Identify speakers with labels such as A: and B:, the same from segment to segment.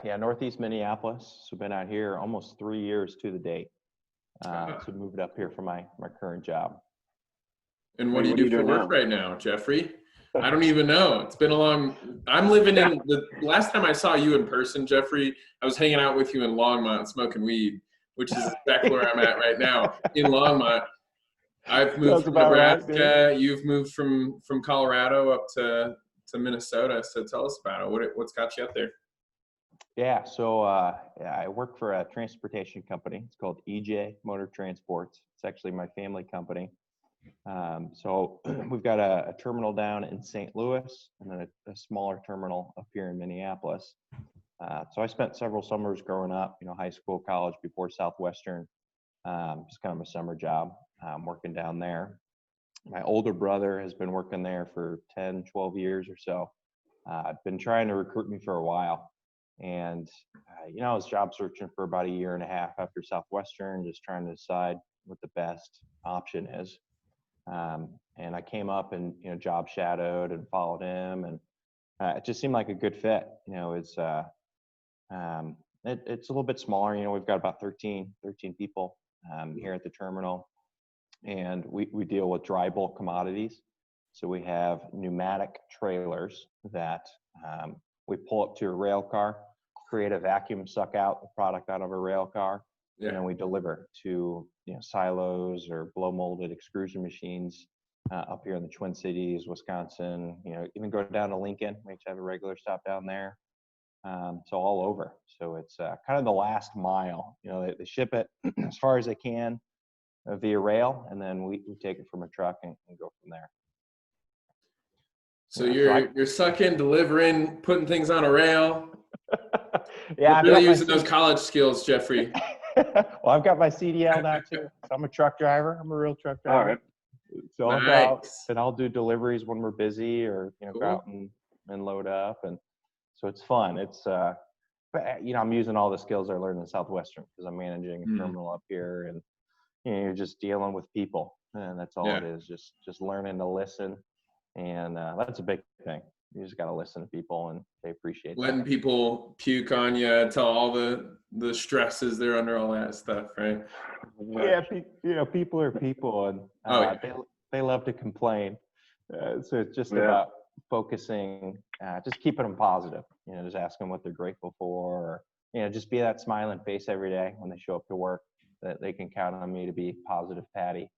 A: yeah, Northeast Minneapolis. So been out here almost 3 years to the date. So moved up here for my current job.
B: And what do you
C: What are
B: do
C: you
B: for
C: doing
B: work
C: now?
B: right now, Jeffrey? I don't even know. It's been a long. I'm living in the last time I saw you in person, Jeffrey. I was hanging out with you in Longmont smoking weed, which is exactly where I'm at right now in Longmont. I've moved
A: Sounds
B: from
A: about right,
B: Nebraska. You've moved from Colorado up to Minnesota. So tell us about it. What's got you up there?
A: Yeah, so yeah, I work for a transportation company. It's called EJ Motor Transports. It's actually my family company. So we've got a terminal down in St. Louis and then a smaller terminal up here in Minneapolis. So I spent several summers growing up, high school, college before Southwestern, just kind of a summer job working down there. My older brother has been working there for 10, 12 years or so. I've been trying to recruit me for a while. And, I was job searching for about a year and a half after Southwestern, just trying to decide what the best option is. And I came up and, job shadowed and followed him. And it just seemed like a good fit. It's a little bit smaller. We've got about 13 people here at the terminal. And we deal with dry bulk commodities. So we have pneumatic trailers that we pull up to a rail car, create a vacuum, suck out the product out of a rail car, and then we deliver to silos or blow molded extrusion machines up here in the Twin Cities, Wisconsin. Even go down to Lincoln. We have a regular stop down there. So all over. So it's kind of the last mile. They ship it as far as they can via rail, and then we take it from a truck and go from there.
B: So you're sucking, delivering, putting things on a rail.
A: Yeah,
B: really using those college skills, Jeffrey.
A: Well, I've got my CDL now too. So I'm a truck driver. I'm a real truck driver.
C: All right.
A: So I'll go out and I'll do deliveries when we're busy, or go out and load up, and so it's fun. It's but I'm using all the skills I learned in Southwestern because I'm managing a terminal up here, and you're just dealing with people, and that's all it is. Just learning to listen, and that's a big thing. You just got to listen to people, and they appreciate
B: letting people puke on you, tell all the stresses they're under, all that stuff, right?
A: Yeah, people are people, and they love to complain. So it's just about focusing, just keeping them positive. Just asking what they're grateful for, or just be that smiling face every day when they show up to work. That they can count on me to be positive Patty.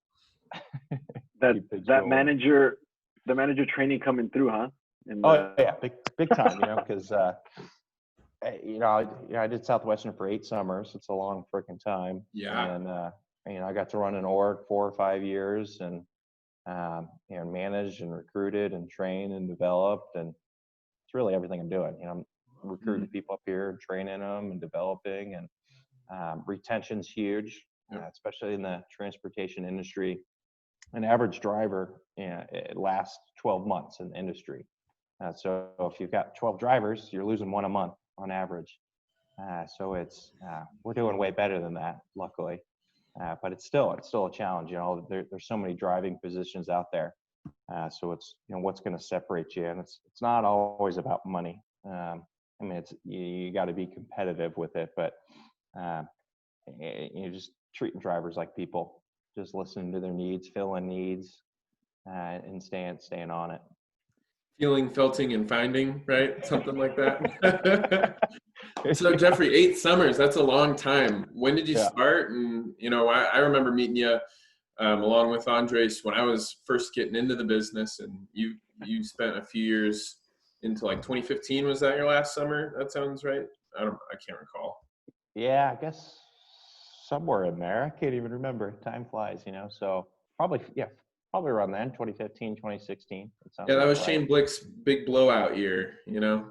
C: that manager training coming through, huh?
A: Yeah, big time. Because I did Southwestern for 8 summers. It's a long freaking time.
B: Yeah.
A: And I got to run an org 4 or 5 years, and managed and recruited and trained and developed, and it's really everything I'm doing. I'm recruiting people up here and training them and developing, and retention's huge, especially in the transportation industry. An average driver, it lasts 12 months in the industry. So if you've got 12 drivers, you're losing 1 a month on average. So it's we're doing way better than that, luckily. But it's still a challenge. There's so many driving positions out there. So it's what's going to separate you, and it's not always about money. It's you got to be competitive with it, but just treating drivers like people, just listening to their needs, filling needs, and staying on it.
B: Feeling, felting, and finding, right? Something like that. So Jeffrey, 8 summers, that's a long time. When did you start? And, I remember meeting you along with Andres when I was first getting into the business, and you spent a few years into like 2015. Was that your last summer? That sounds right. I can't recall.
A: Yeah, I guess somewhere in there. I can't even remember. Time flies, so probably around then, 2015, 2016.
B: That was Shane Blick's big blowout year, when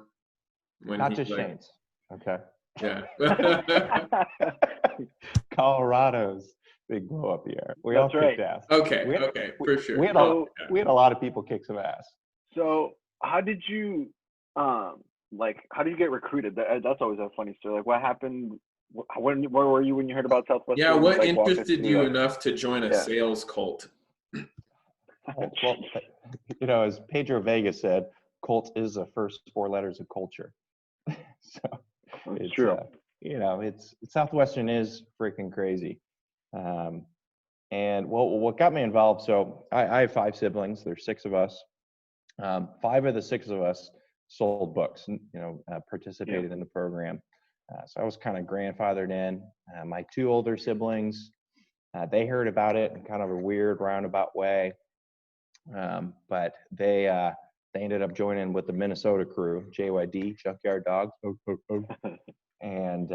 A: not just Shane's. Okay.
B: Yeah.
A: Colorado's big blow up year. We all kicked ass.
B: Okay, for sure.
A: We had a lot of people kick some ass.
C: So how did you get recruited? That's always a funny story. Like, what happened? Where were you when you heard about Southwestern?
B: Yeah, what interested you enough to join a sales cult?
A: Well, as Pedro Vega said, cult is the first 4 letters of culture. So
C: It's
A: It's
C: true.
A: it's Southwestern is freaking crazy. Um, and what got me involved? So I have 5 siblings. There's 6 of us. 5 of the 6 of us sold books. Participated in the program. So I was kind of grandfathered in. My 2 older siblings, they heard about it in kind of a weird roundabout way, but they ended up joining with the Minnesota crew, JYD, Junkyard Dogs. And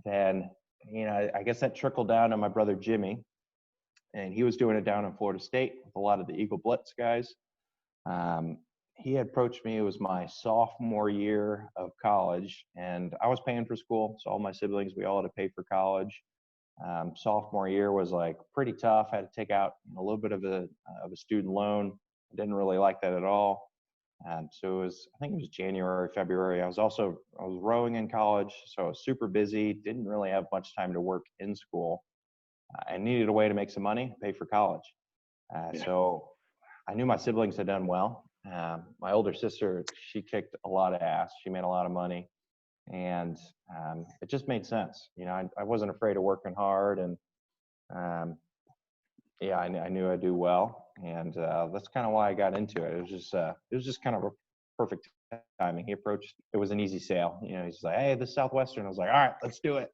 A: then, I guess that trickled down to my brother Jimmy, and he was doing it down in Florida State with a lot of the Eagle Blitz guys. He had approached me. It was my sophomore year of college, and I was paying for school. So all my siblings, we all had to pay for college. Sophomore year was like pretty tough. I had to take out a little bit of a student loan. I didn't really like that at all. So I think it was January, February. I was rowing in college, so I was super busy. Didn't really have much time to work in school. I needed a way to make some money, pay for college. So I knew my siblings had done well. My older sister, she kicked a lot of ass. She made a lot of money, and it just made sense. I wasn't afraid of working hard, and I knew I'd do well, and that's kind of why I got into it. It was just kind of a perfect timing. He approached. It was an easy sale. He's like, "Hey, this is Southwestern." I was like, "All right, let's do it."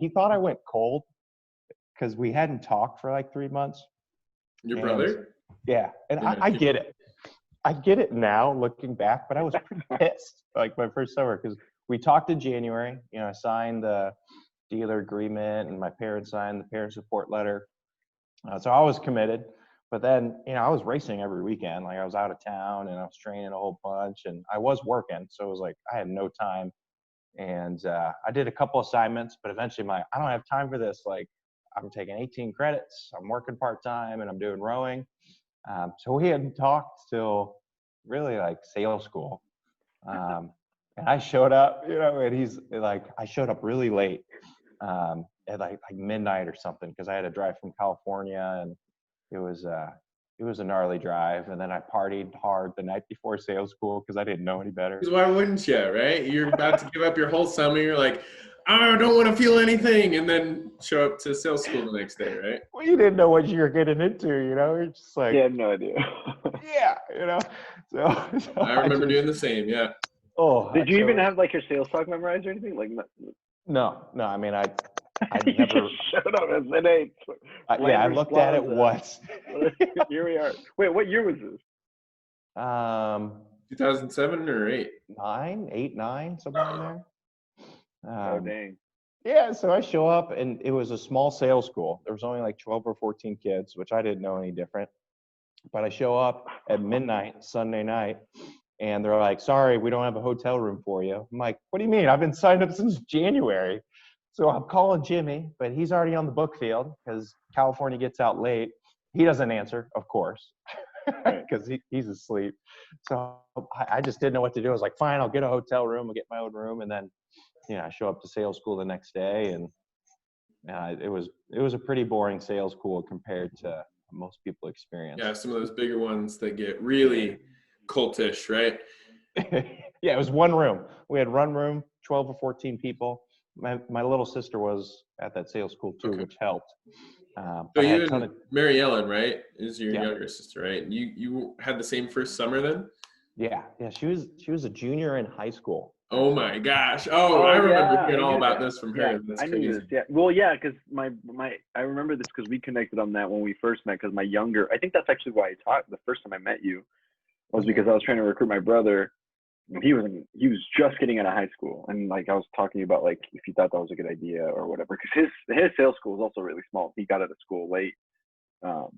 A: He thought I went cold because we hadn't talked for like 3 months.
B: Your brother?
A: Yeah, and I get it. I get it now looking back, but I was pretty pissed like my first summer because we talked in January. I signed the dealer agreement, and my parents signed the parent support letter. So I was committed, but then, I was racing every weekend. Like I was out of town and I was training a whole bunch, and I was working. So it was like, I had no time. And I did a couple assignments, but eventually I don't have time for this. Like I'm taking 18 credits, I'm working part-time, and I'm doing rowing. So we hadn't talked till really like sales school. And I showed up, and he's like, I showed up really late, at like midnight or something, because I had to drive from California, and it was a gnarly drive. And then I partied hard the night before sales school because I didn't know any better.
B: Because why wouldn't you, right? You're about to give up your whole summer. You're like, I don't want to feel anything, and then show up to sales school the next day, right?
A: Well, you didn't know what you were getting into, You're just like,
C: Yeah, I had no idea.
A: yeah, So
B: I remember doing the same. Yeah.
C: Oh, did you even have like your sales talk memorized or anything? Like,
A: no. I mean, I
C: you
A: never
C: just showed up and said, "Hey,
A: I looked at it once.
C: Here we are." Wait, what year was this?
B: 2007 or 8?
A: 9, somewhere in there.
C: Oh dang.
A: Yeah, so I show up, and it was a small sales school. There was only like 12 or 14 kids, which I didn't know any different. But I show up at midnight Sunday night, and they're like, "Sorry, we don't have a hotel room for you." I'm like, "What do you mean? I've been signed up since January." So I'm calling Jimmy, but he's already on the book field because California gets out late. He doesn't answer, of course, because he's asleep. So I just didn't know what to do. I was like, "Fine, I'll get a hotel room. I'll get my own room." And then, I show up to sales school the next day, and it was a pretty boring sales school compared to most people experience.
B: Yeah, some of those bigger ones that get really cultish, right?
A: Yeah, it was one room. We had one room, 12 or 14 people. My little sister was at that sales school too, which helped.
B: So you and Mary Ellen, right, is your younger sister, right? You had the same first summer then?
A: Yeah. She was a junior in high school.
B: Oh my gosh! I remember hearing all about this from her.
C: Yeah,
B: That's
C: I
B: crazy.
C: knew this. Yeah, well, yeah, because I remember this because we connected on that when we first met. Because I think that's actually why I taught the first time I met you, was because I was trying to recruit my brother. He was just getting out of high school, and like I was talking about like if you thought that was a good idea or whatever. Because his sales school is also really small. He got out of school late. So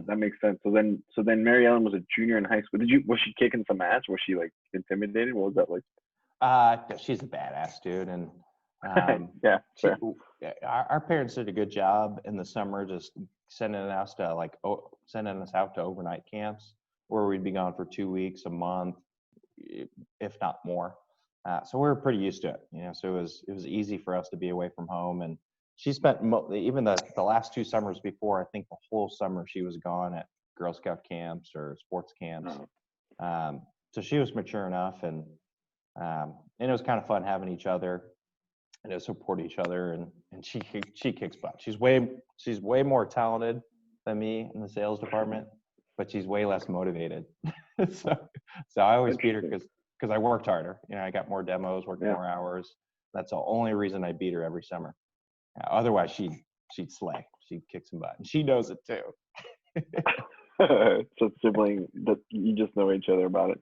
C: that makes sense. So then Mary Ellen was a junior in high school. Was she kicking some ass? Was she like intimidated? What was that like?
A: She's a badass, dude, and
C: yeah,
A: our parents did a good job in the summer, just sending us out to overnight camps where we'd be gone for 2 weeks, a month, if not more. So we were pretty used to it, So it was easy for us to be away from home, and she spent even the last 2 summers before. I think the whole summer she was gone at Girl Scout camps or sports camps. So she was mature enough, and And it was kind of fun having each other and to support each other. And she kicks butt. She's way more talented than me in the sales department, but she's way less motivated. so I always beat her because I worked harder. You know, I got more demos, worked more hours. That's the only reason I beat her every summer. Otherwise, she'd slay. She'd kick some butt, and she knows it too.
C: So sibling that you just know each other about it.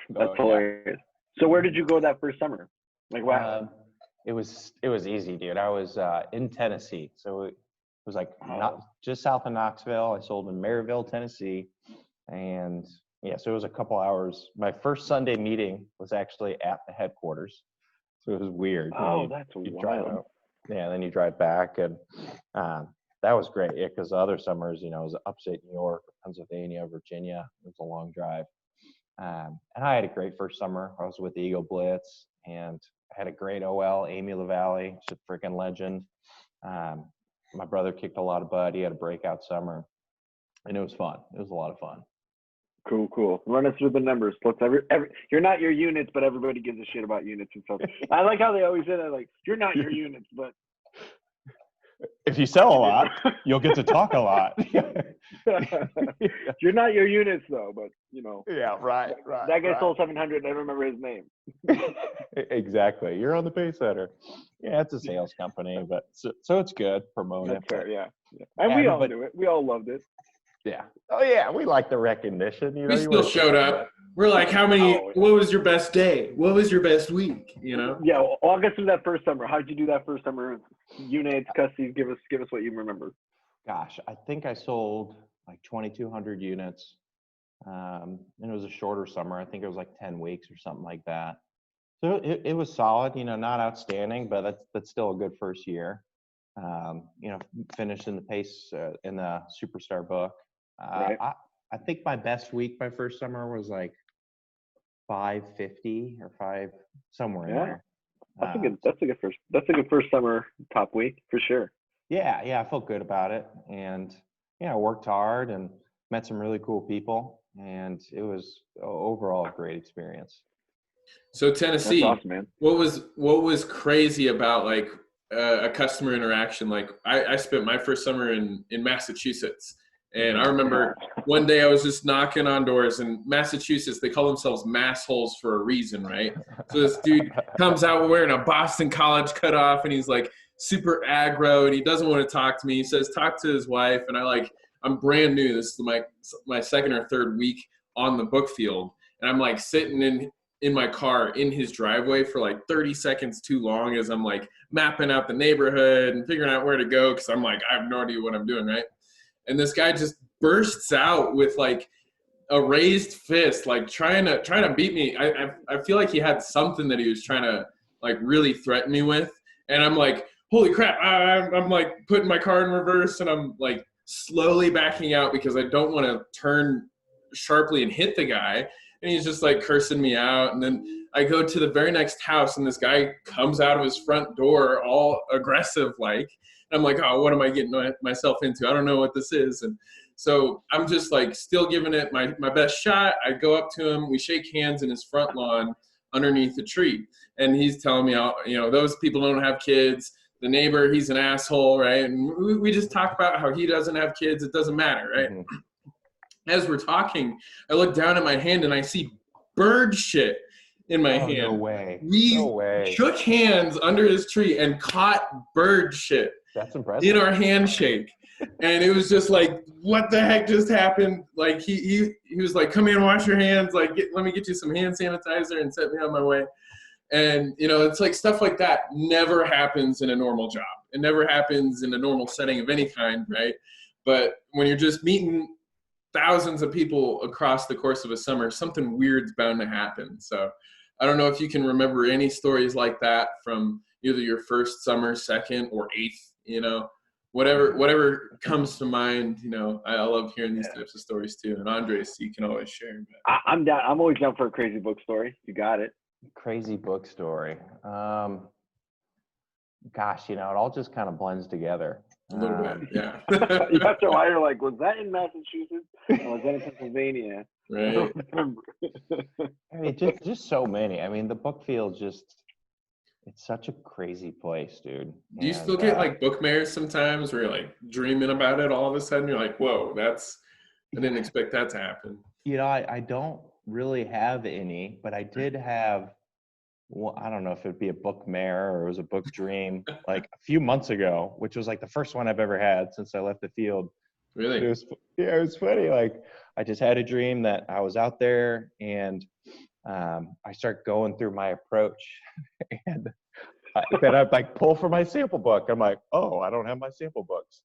C: That's hilarious. So where did you go that first summer? Like, wow.
A: It was easy, dude. I was in Tennessee, so it was like not just south of Knoxville. I sold in Maryville, Tennessee, and so it was a couple hours. My first Sunday meeting was actually at the headquarters, so it was weird.
C: Oh, that's wild.
A: Then you drive back, and that was great. Yeah, because the other summers, it was upstate New York, Pennsylvania, Virginia. It was a long drive. And I had a great first summer. I was with the Eagle Blitz, and I had a great OL, Amy LaValle. She's a freaking legend. My brother kicked a lot of butt. He had a breakout summer, and it was fun. It was a lot of fun.
C: Cool. Run us through the numbers. Let's you're not your units, but everybody gives a shit about units and stuff. I like how they always say that, like, you're not your units, but
A: if you sell a lot, you'll get to talk a lot.
C: You're not your units though, but
A: Yeah, right.
C: That guy sold 700. I don't remember his name.
A: Exactly. You're on the pay center. Yeah, it's a sales company, but so it's good. Promote
C: That's
A: it.
C: fair, yeah. And we all knew it. We all loved it.
A: Yeah. Oh yeah, we like the recognition.
B: We still showed up. We're like, what was your best day? What was your best week?
C: Yeah, well, I'll get through that first summer. How'd you do that first summer? Units, custodies, give us what you remember.
A: Gosh, I think I sold like 2,200 units. And it was a shorter summer. I think it was like 10 weeks or something like that. So it was solid, not outstanding, but that's still a good first year. Finished in the pace in the superstar book.
C: Right.
A: I think my best week my first summer was like 550 or 5 somewhere in there.
C: That's a good first summer top week for sure.
A: Yeah, I felt good about it, and I worked hard and met some really cool people, and it was overall a great experience.
B: So Tennessee,
C: that's awesome, man.
B: What was crazy about like a customer interaction? Like I spent my first summer in Massachusetts. And I remember one day I was just knocking on doors in Massachusetts. They call themselves massholes for a reason, right? So this dude comes out wearing a Boston College cutoff, and he's like super aggro, and he doesn't want to talk to me. He says, talk to his wife. And I'm brand new. This is my second or third week on the book field. And I'm like sitting in my car in his driveway for like 30 seconds too long as I'm like mapping out the neighborhood and figuring out where to go. Cause I'm like, I have no idea what I'm doing, right? And this guy just bursts out with like a raised fist, like trying to beat me. I feel like he had something that he was trying to like really threaten me with. And I'm like, holy crap. I'm like putting my car in reverse, and I'm like slowly backing out because I don't want to turn sharply and hit the guy. And he's just like cursing me out. And then I go to the very next house, and this guy comes out of his front door all aggressive like. I'm like, oh, what am I getting myself into? I don't know what this is. And so I'm just like still giving it my best shot. I go up to him. We shake hands in his front lawn underneath a tree. And he's telling me, those people don't have kids. The neighbor, he's an asshole, right? And we just talk about how he doesn't have kids. It doesn't matter, right? Mm-hmm. As we're talking, I look down at my hand and I see bird shit in my hand.
A: No way.
B: We shook hands under his tree and caught bird shit.
A: That's impressive.
B: In our handshake. And it was just like, what the heck just happened? Like he was like, come in, wash your hands. Like, let me get you some hand sanitizer and set me on my way. And, it's like stuff like that never happens in a normal job. It never happens in a normal setting of any kind, right? But when you're just meeting thousands of people across the course of a summer, something weird's bound to happen. So I don't know if you can remember any stories like that from either your first summer, second, or eighth, whatever comes to mind. I love hearing these types of stories too. And Andres, you can always share.
C: I'm down. I'm always down for a crazy book story. You got it.
A: Crazy book story. Gosh, it all just kind of blends together.
B: A little bit, yeah.
C: You have to wonder, like, was that in Massachusetts or was that in Pennsylvania?
B: Right.
A: I mean, just so many. I mean, the book field it's such a crazy place, dude.
B: Do you still
A: And
B: get like book mares sometimes where you're like dreaming about it all of a sudden? You're like, whoa, I didn't expect that to happen.
A: I don't really have any, but I did have, well, I don't know if it'd be a book mare or it was a book dream, like a few months ago, which was like the first one I've ever had since I left the field.
B: Really?
A: It was funny. Like I just had a dream that I was out there and I start going through my approach and then I'd like pull for my sample book. I'm like, oh, I don't have my sample books.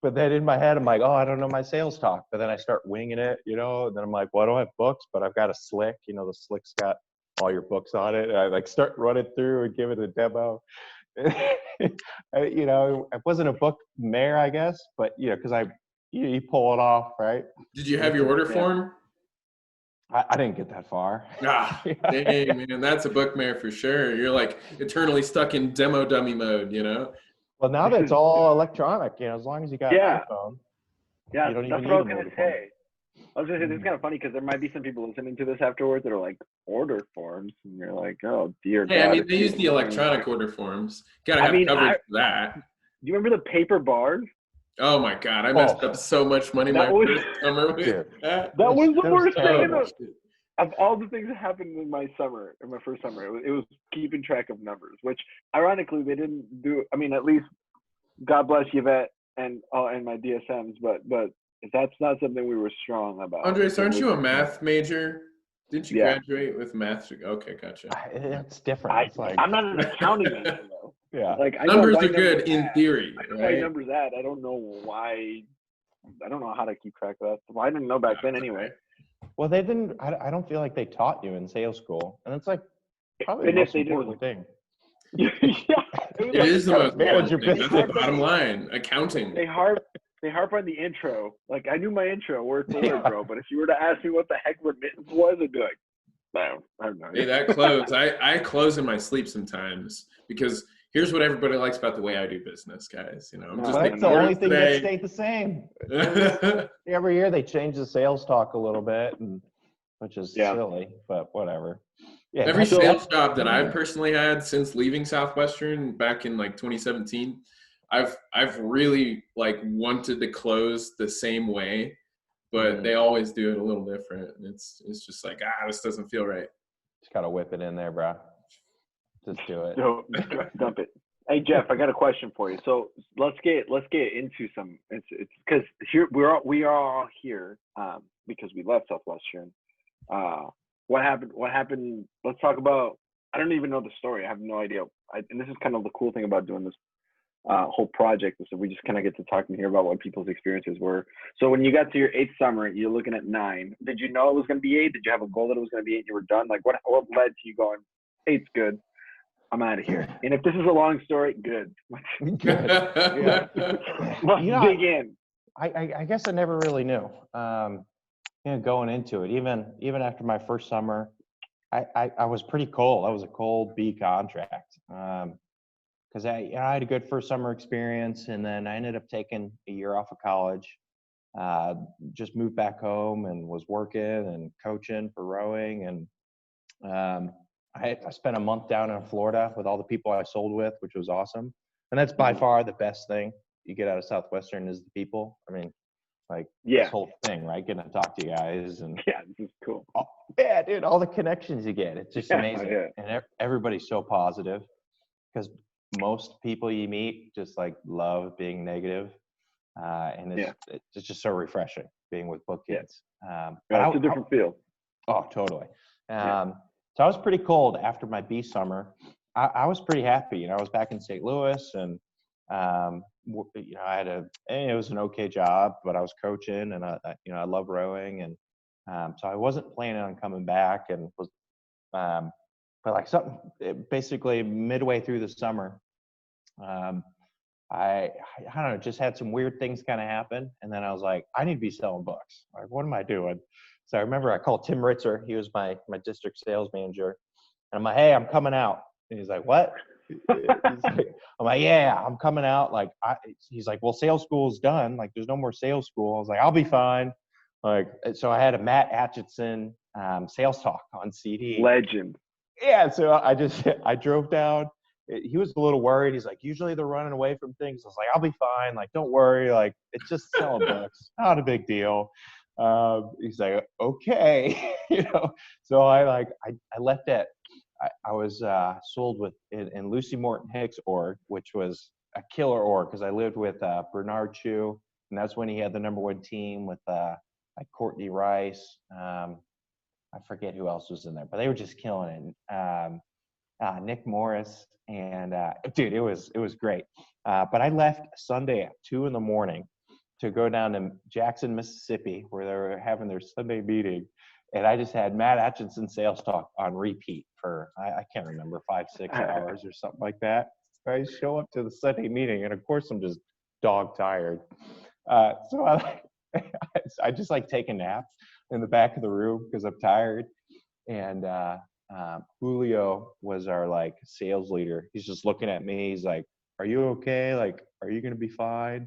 A: But then in my head, I'm like, oh, I don't know my sales talk. But then I start winging it, and then I'm like, well, I don't have books, but I've got a slick, the slick's got all your books on it. And I like start running through and give it a demo. It wasn't a book mare, I guess, but because you pull it off, right?
B: Did you have your order form?
A: I didn't get that far.
B: Ah, dang, man, that's a book mare for sure. You're like eternally stuck in demo dummy mode,
A: Well, now that it's all electronic, as long as you got an iPhone.
C: Yeah,
A: you don't
C: that's
A: even
C: what I was
A: need an
C: going
A: order
C: to
A: form.
C: say. I was going to say, this is kind of funny because there might be some people listening to this afterwards that are like, order forms. And you're like, oh, dear
B: Hey,
C: God.
B: I mean, they use the electronic order forms. Got to have coverage for that.
C: Do you remember the paper bars?
B: Oh, my God. I messed up so much money first summer with that.
C: That was the worst thing.
B: terrible.
C: Of all the things that happened in my first summer, it was keeping track of numbers, which ironically they didn't do. I mean, at least God bless Yvette and my DSMs, but that's not something we were strong about.
B: Andres, aren't you a math major? Didn't you graduate with math? Okay, gotcha.
A: It's different.
C: I'm not an accounting major though.
A: Yeah.
C: Like
B: numbers are good in theory.
C: I know why numbers add. I don't know why. I don't know how to keep track of that. Well, I didn't know back then anyway.
A: Well, they didn't. I don't feel like they taught you in sales school, and it's like probably the most important thing.
C: Yeah,
B: it is the most important thing. That's the bottom line. Accounting.
C: They harp on the intro. Like I knew my intro word for word, bro. But if you were to ask me what the heck remittance was, I'd be like, no, I don't know.
B: Hey, that close. I close in my sleep sometimes because here's what everybody likes about the way I do business, guys.
A: That's the only thing that stayed the same. Every year they change the sales talk a little bit, which is silly, but whatever. Yeah.
B: Every sales job that I've personally had since leaving Southwestern back in like 2017, I've really like wanted to close the same way, but they always do it a little different. And it's just like, this doesn't feel right.
A: Just gotta whip it in there, bro. Just do it.
C: Dump it. Hey Jeff, I got a question for you. So let's get into some. It's because here we are all here because we left Southwestern. What happened? Let's talk about. I don't even know the story. I have no idea. And this is kind of the cool thing about doing this whole project is that we just kind of get to talk and hear about what people's experiences were. So when you got to your 8th summer, you're looking at 9. Did you know it was going to be 8? Did you have a goal that it was going to be 8 and you were done? Like what led to you going, 8's good, I'm out of here? And if this is a long story, good.
A: Good. Yeah.
C: Let's dig in.
A: I guess I never really knew. Going into it, even after my first summer, I was pretty cold. I was a cold B contract. Because I had a good first summer experience, and then I ended up taking a year off of college, just moved back home and was working and coaching for rowing. And I spent a month down in Florida with all the people I sold with, which was awesome. And that's by far the best thing you get out of Southwestern is the people. I mean, this whole thing, right? Getting to talk to you guys. And
C: this is cool.
A: Dude, all the connections you get. It's just amazing. Yeah. And everybody's so positive because most people you meet just love being negative, and it's just so refreshing being with book kids.
C: It's a different feel.
A: Oh, totally. So I was pretty cold after my B summer. I was pretty happy. I was back in St. Louis, and it was an okay job, but I was coaching, and I love rowing, and so I wasn't planning on coming back, and was, but basically midway through the summer. I don't know, just had some weird things kind of happen. And then I was like, I need to be selling books. Like, what am I doing? So I remember I called Tim Ritzer. He was my district sales manager. And I'm like, hey, I'm coming out. And he's like, what? I'm like, yeah, I'm coming out. He's like, well, sales school is done. Like, there's no more sales school. I was like, I'll be fine. Like, so I had a Matt Atchison sales talk on CD.
C: Legend.
A: Yeah, so I drove down. He was a little worried. He's like, usually they're running away from things. I was like, I'll be fine. Like, don't worry. Like, it's just selling books. Not a big deal. He's like, okay. So I left at, I was sold with in Lucy Morton Hicks org, which was a killer org because I lived with Bernard Chu, and that's when he had the #1 team with like Courtney Rice. I forget who else was in there, but they were just killing it. Nick Morris, and dude, it was great. But I left Sunday at 2 a.m. to go down to Jackson, Mississippi, where they were having their Sunday meeting, and I just had Matt Atchison sales talk on repeat for I can't remember 5-6 hours or something like that. I show up to the Sunday meeting, and of course I'm just dog tired. So I just like take a nap in the back of the room because I'm tired. And Julio was our like sales leader. He's just looking at me. He's like, "Are you okay? Like, are you gonna be fine?"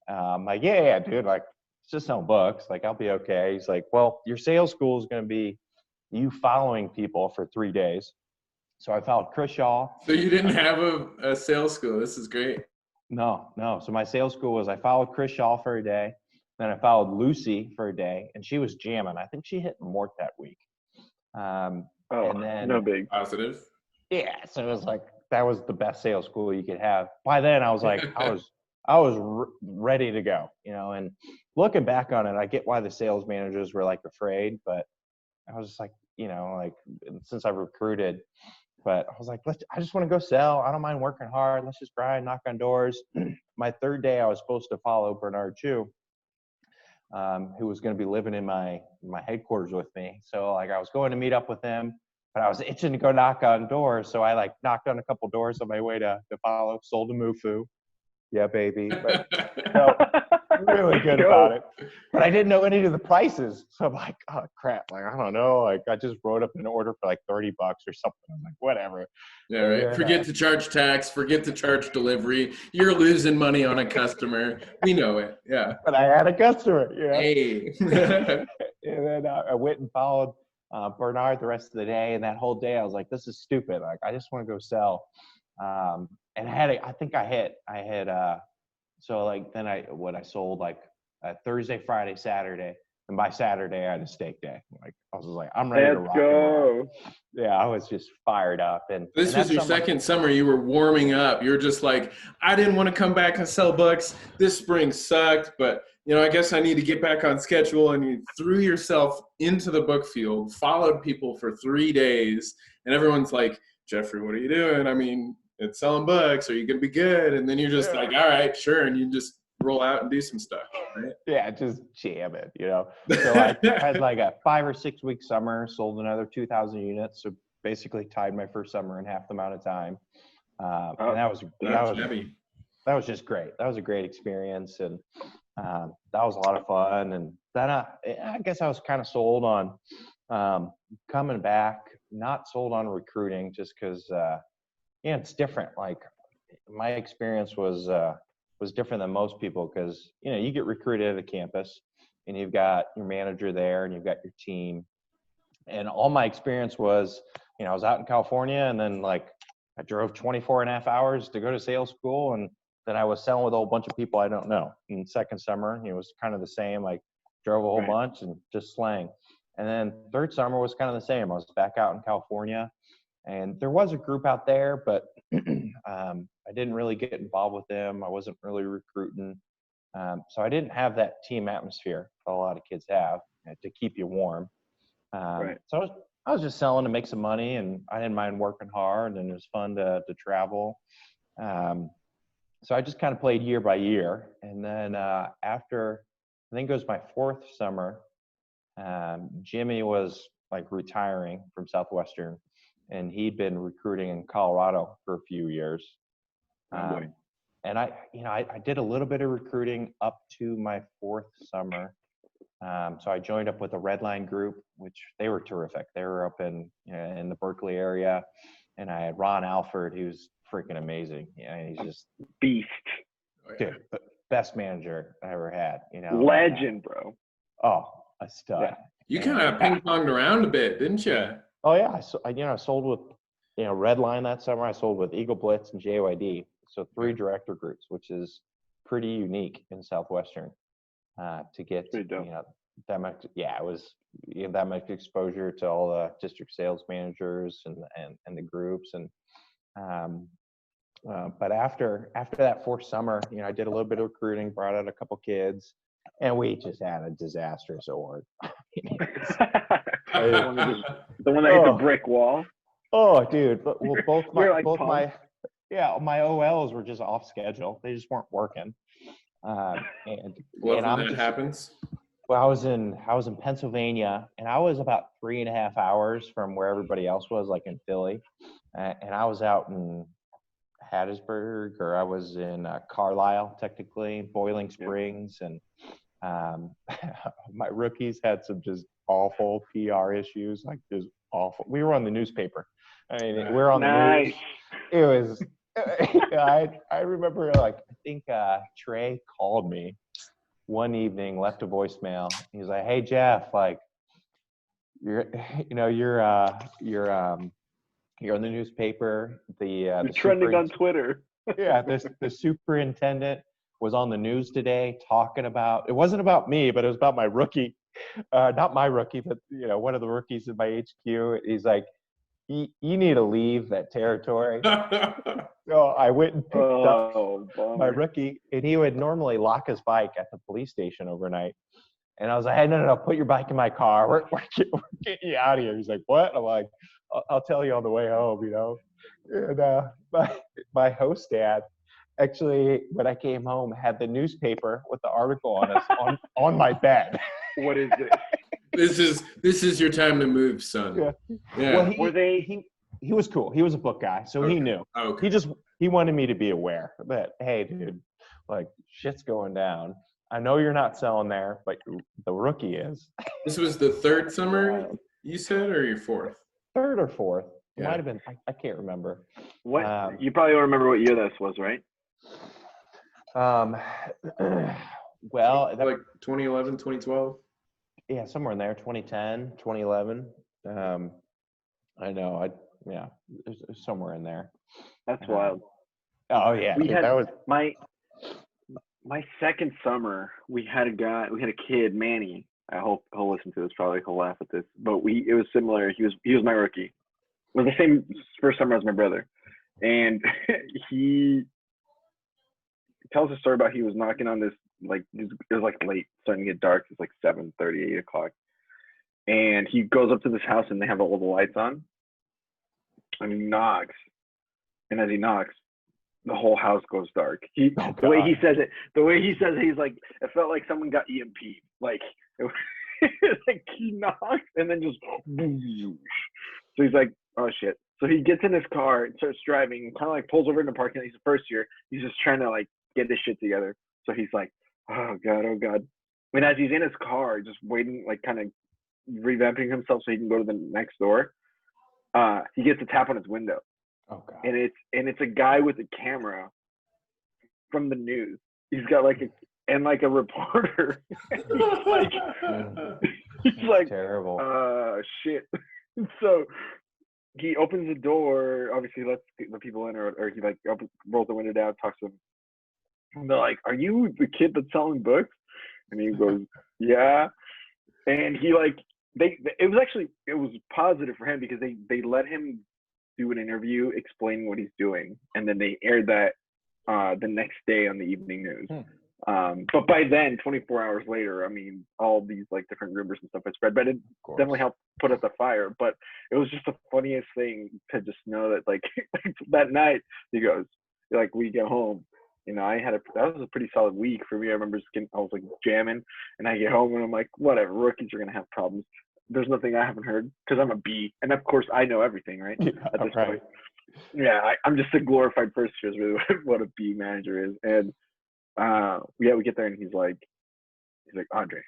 A: I'm like, yeah, dude. Like, it's just selling books. Like, I'll be okay. He's like, "Well, your sales school is gonna be you following people for 3 days." So I followed Chris Shaw.
B: So you didn't have a sales school. This is great.
A: No. So my sales school was I followed Chris Shaw for a day. Then I followed Lucy for a day, and she was jamming. I think she hit Mort that week. And then,
C: no big.
B: Positive.
A: Yeah, so it was like that was the best sales school you could have. By then, I was like, I was ready to go, And looking back on it, I get why the sales managers were like afraid, but I was just like, like since I recruited, but I was like, I just want to go sell. I don't mind working hard. Let's just grind, knock on doors. My third day, I was supposed to follow Bernard Chu, who was going to be living in my headquarters with me. So like I was going to meet up with him, but I was itching to go knock on doors. So I like knocked on a couple doors on my way to follow, sold a Mufu. Yeah, baby. But really good about it. But I didn't know any of the prices. So I'm like, oh crap. Like, I don't know. Like I just wrote up an order for like $30 or something. I'm like, whatever.
B: Yeah, right.
A: And,
B: forget to charge tax, forget to charge delivery. You're losing money on a customer. We know it. Yeah.
A: But I had a customer.
B: Hey.
A: And then I went and followed Bernard the rest of the day. And that whole day I was like, this is stupid. Like, I just want to go sell. And I had so like then I sold like Thursday, Friday, Saturday. And by Saturday, I had a steak day. Like I was just like, I'm ready to rock and roll. Yeah, I was just fired up. And
B: this was your second summer. You were warming up. You were just like, I didn't want to come back and sell books. This spring sucked, but I guess I need to get back on schedule. And you threw yourself into the book field, followed people for 3 days, and everyone's like, Jeffrey, what are you doing? I mean, it's selling books. Are you gonna be good? And then you're just like, all right, sure, and you just roll out and do some stuff, right?
A: Yeah, just jam it, So I had like a 5 or 6 week summer, sold another 2,000 units. So basically tied my first summer in half the amount of time. And that was just great. That was a great experience. And that was a lot of fun. And then I guess I was kind of sold on coming back, not sold on recruiting just because, it's different. Like my experience was different than most people because, you get recruited at a campus and you've got your manager there and you've got your team. And all my experience was, I was out in California and then like I drove 24 and a half hours to go to sales school. And then I was selling with a whole bunch of people I don't know. And second summer, it was kind of the same, like drove a whole bunch and just slang. And then third summer was kind of the same. I was back out in California. And there was a group out there, but I didn't really get involved with them. I wasn't really recruiting. So I didn't have that team atmosphere that a lot of kids have to keep you warm. So I was just selling to make some money, and I didn't mind working hard, and it was fun to travel. So I just kind of played year by year. And then after, I think it was my fourth summer, Jimmy was like retiring from Southwestern. And he'd been recruiting in Colorado for a few years. And I did a little bit of recruiting up to my fourth summer. So I joined up with the Redline group, which they were terrific. They were up in the Berkeley area. And I had Ron Alford, who's freaking amazing. He's just
C: beast.
A: Dude, best manager I ever had.
C: Legend, bro.
A: Oh, a stud.
B: You kind of ping-ponged around a bit, didn't you?
A: Oh yeah, I sold with Redline that summer. I sold with Eagle Blitz and JYD, so 3 director groups, which is pretty unique in Southwestern to get that much. Yeah, it was that much exposure to all the district sales managers and the groups and. But after that 4th summer, I did a little bit of recruiting, brought out a couple kids, and we just had a disastrous org.
C: The one that hit the brick wall.
A: Oh, dude! But both my my OLs were just off schedule. They just weren't working.
B: Happens.
A: Well, I was in Pennsylvania, and I was about 3.5 hours from where everybody else was, like in Philly, and I was out in Hattiesburg, or I was in Carlisle, technically, Boiling Springs, and my rookies had some just awful PR issues, like just awful. We were on the newspaper. I mean, we were on the news. It was. I remember, like, I think Trey called me one evening, left a voicemail. He's like, "Hey Jeff, like, you're in the newspaper.
C: You're trending on Twitter."
A: Yeah, the superintendent was on the news today talking about. It wasn't about me, but it was about my rookie. Not my rookie, but one of the rookies in my HQ. He's like, you need to leave that territory. So I went and picked up my rookie, and he would normally lock his bike at the police station overnight. And I was like, "Hey, no, put your bike in my car. We're getting you out of here." He's like, "What?" I'm like, I'll tell you on the way home, And my host dad, actually, when I came home, had the newspaper with the article on us on my bed.
C: What is it?
B: This is your time to move, son.
A: Yeah. Well, he was cool. He was a book guy, so he knew.
B: Okay.
A: He wanted me to be aware that, hey, dude, like, shit's going down. I know you're not selling there, but the rookie is.
B: This was the 3rd summer you said, or your 4th?
A: 3rd or 4th. It might have been. I can't remember.
C: What you probably don't remember what year this was, right?
A: Well,
B: like 2011, 2012.
A: Yeah, somewhere in there, 2010, 2011. I know. It was somewhere in there.
C: That's wild.
A: Oh yeah,
C: that was my 2nd summer. We had a kid, Manny. I hope he'll listen to this. Probably he'll laugh at this. But it was similar. He was my rookie. It was the same first summer as my brother, and he tells a story about he was knocking on this, like, it was like late, starting to get dark. It's like 7:30, 8 o'clock, and he goes up to this house and they have all the lights on, and he knocks, and as he knocks, the whole house goes dark. The way he says it, he's like, it felt like someone got EMP'd. Like, like he knocks and then just, so he's like, oh shit. So he gets in his car and starts driving and kind of like pulls over in the parking lot. He's the first year. He's just trying to like get this shit together. So he's like, oh God. And as he's in his car, just waiting, like kind of revamping himself so he can go to the next door, he gets a tap on his window.
A: Oh God.
C: And it's a guy with a camera from the news. He's got like a reporter. he's like
A: terrible.
C: Shit. So he opens the door, obviously lets the people in, or he like rolls the window down, talks to them. And they're like, "Are you the kid that's selling books?" And he goes, "Yeah." And he like, it was positive for him because they let him do an interview explaining what he's doing, and then they aired that the next day on the evening news. But by then, 24 hours later, I mean, all these like different rumors and stuff had spread, but it definitely helped put out the fire. But it was just the funniest thing to just know that like that night, he goes, like, we get home, that was a pretty solid week for me. I remember I was like jamming, and I get home and I'm like, whatever, rookies are going to have problems. There's nothing I haven't heard because I'm a B. And of course I know everything, right? At this point. Yeah, I'm just a glorified first year is really what a B manager is. And we get there and he's like, Andre,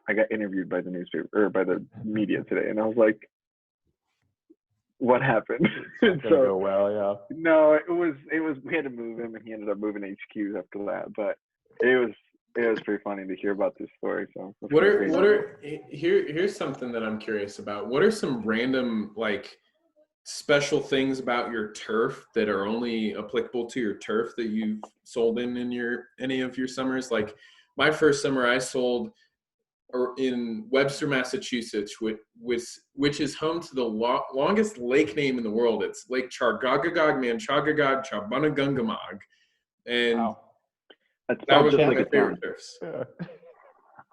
C: I got interviewed by the newspaper or by the media today. And I was like, what happened?
A: It's gonna go well, yeah.
C: No, it was we had to move him and he ended up moving HQ after that. But it it was pretty funny to hear about this story. So
B: here's something that I'm curious about. What are some random like special things about your turf that are only applicable to your turf that you've sold in any of your summers? Like my first summer I sold in Webster, Massachusetts, which is home to the longest lake name in the world. It's Lake Chargagagog Manchagagog Chabunagungamog. And
A: wow.
C: that
B: was
C: just
B: one
C: like
B: of my
C: a
B: favorite turfs.
A: Yeah.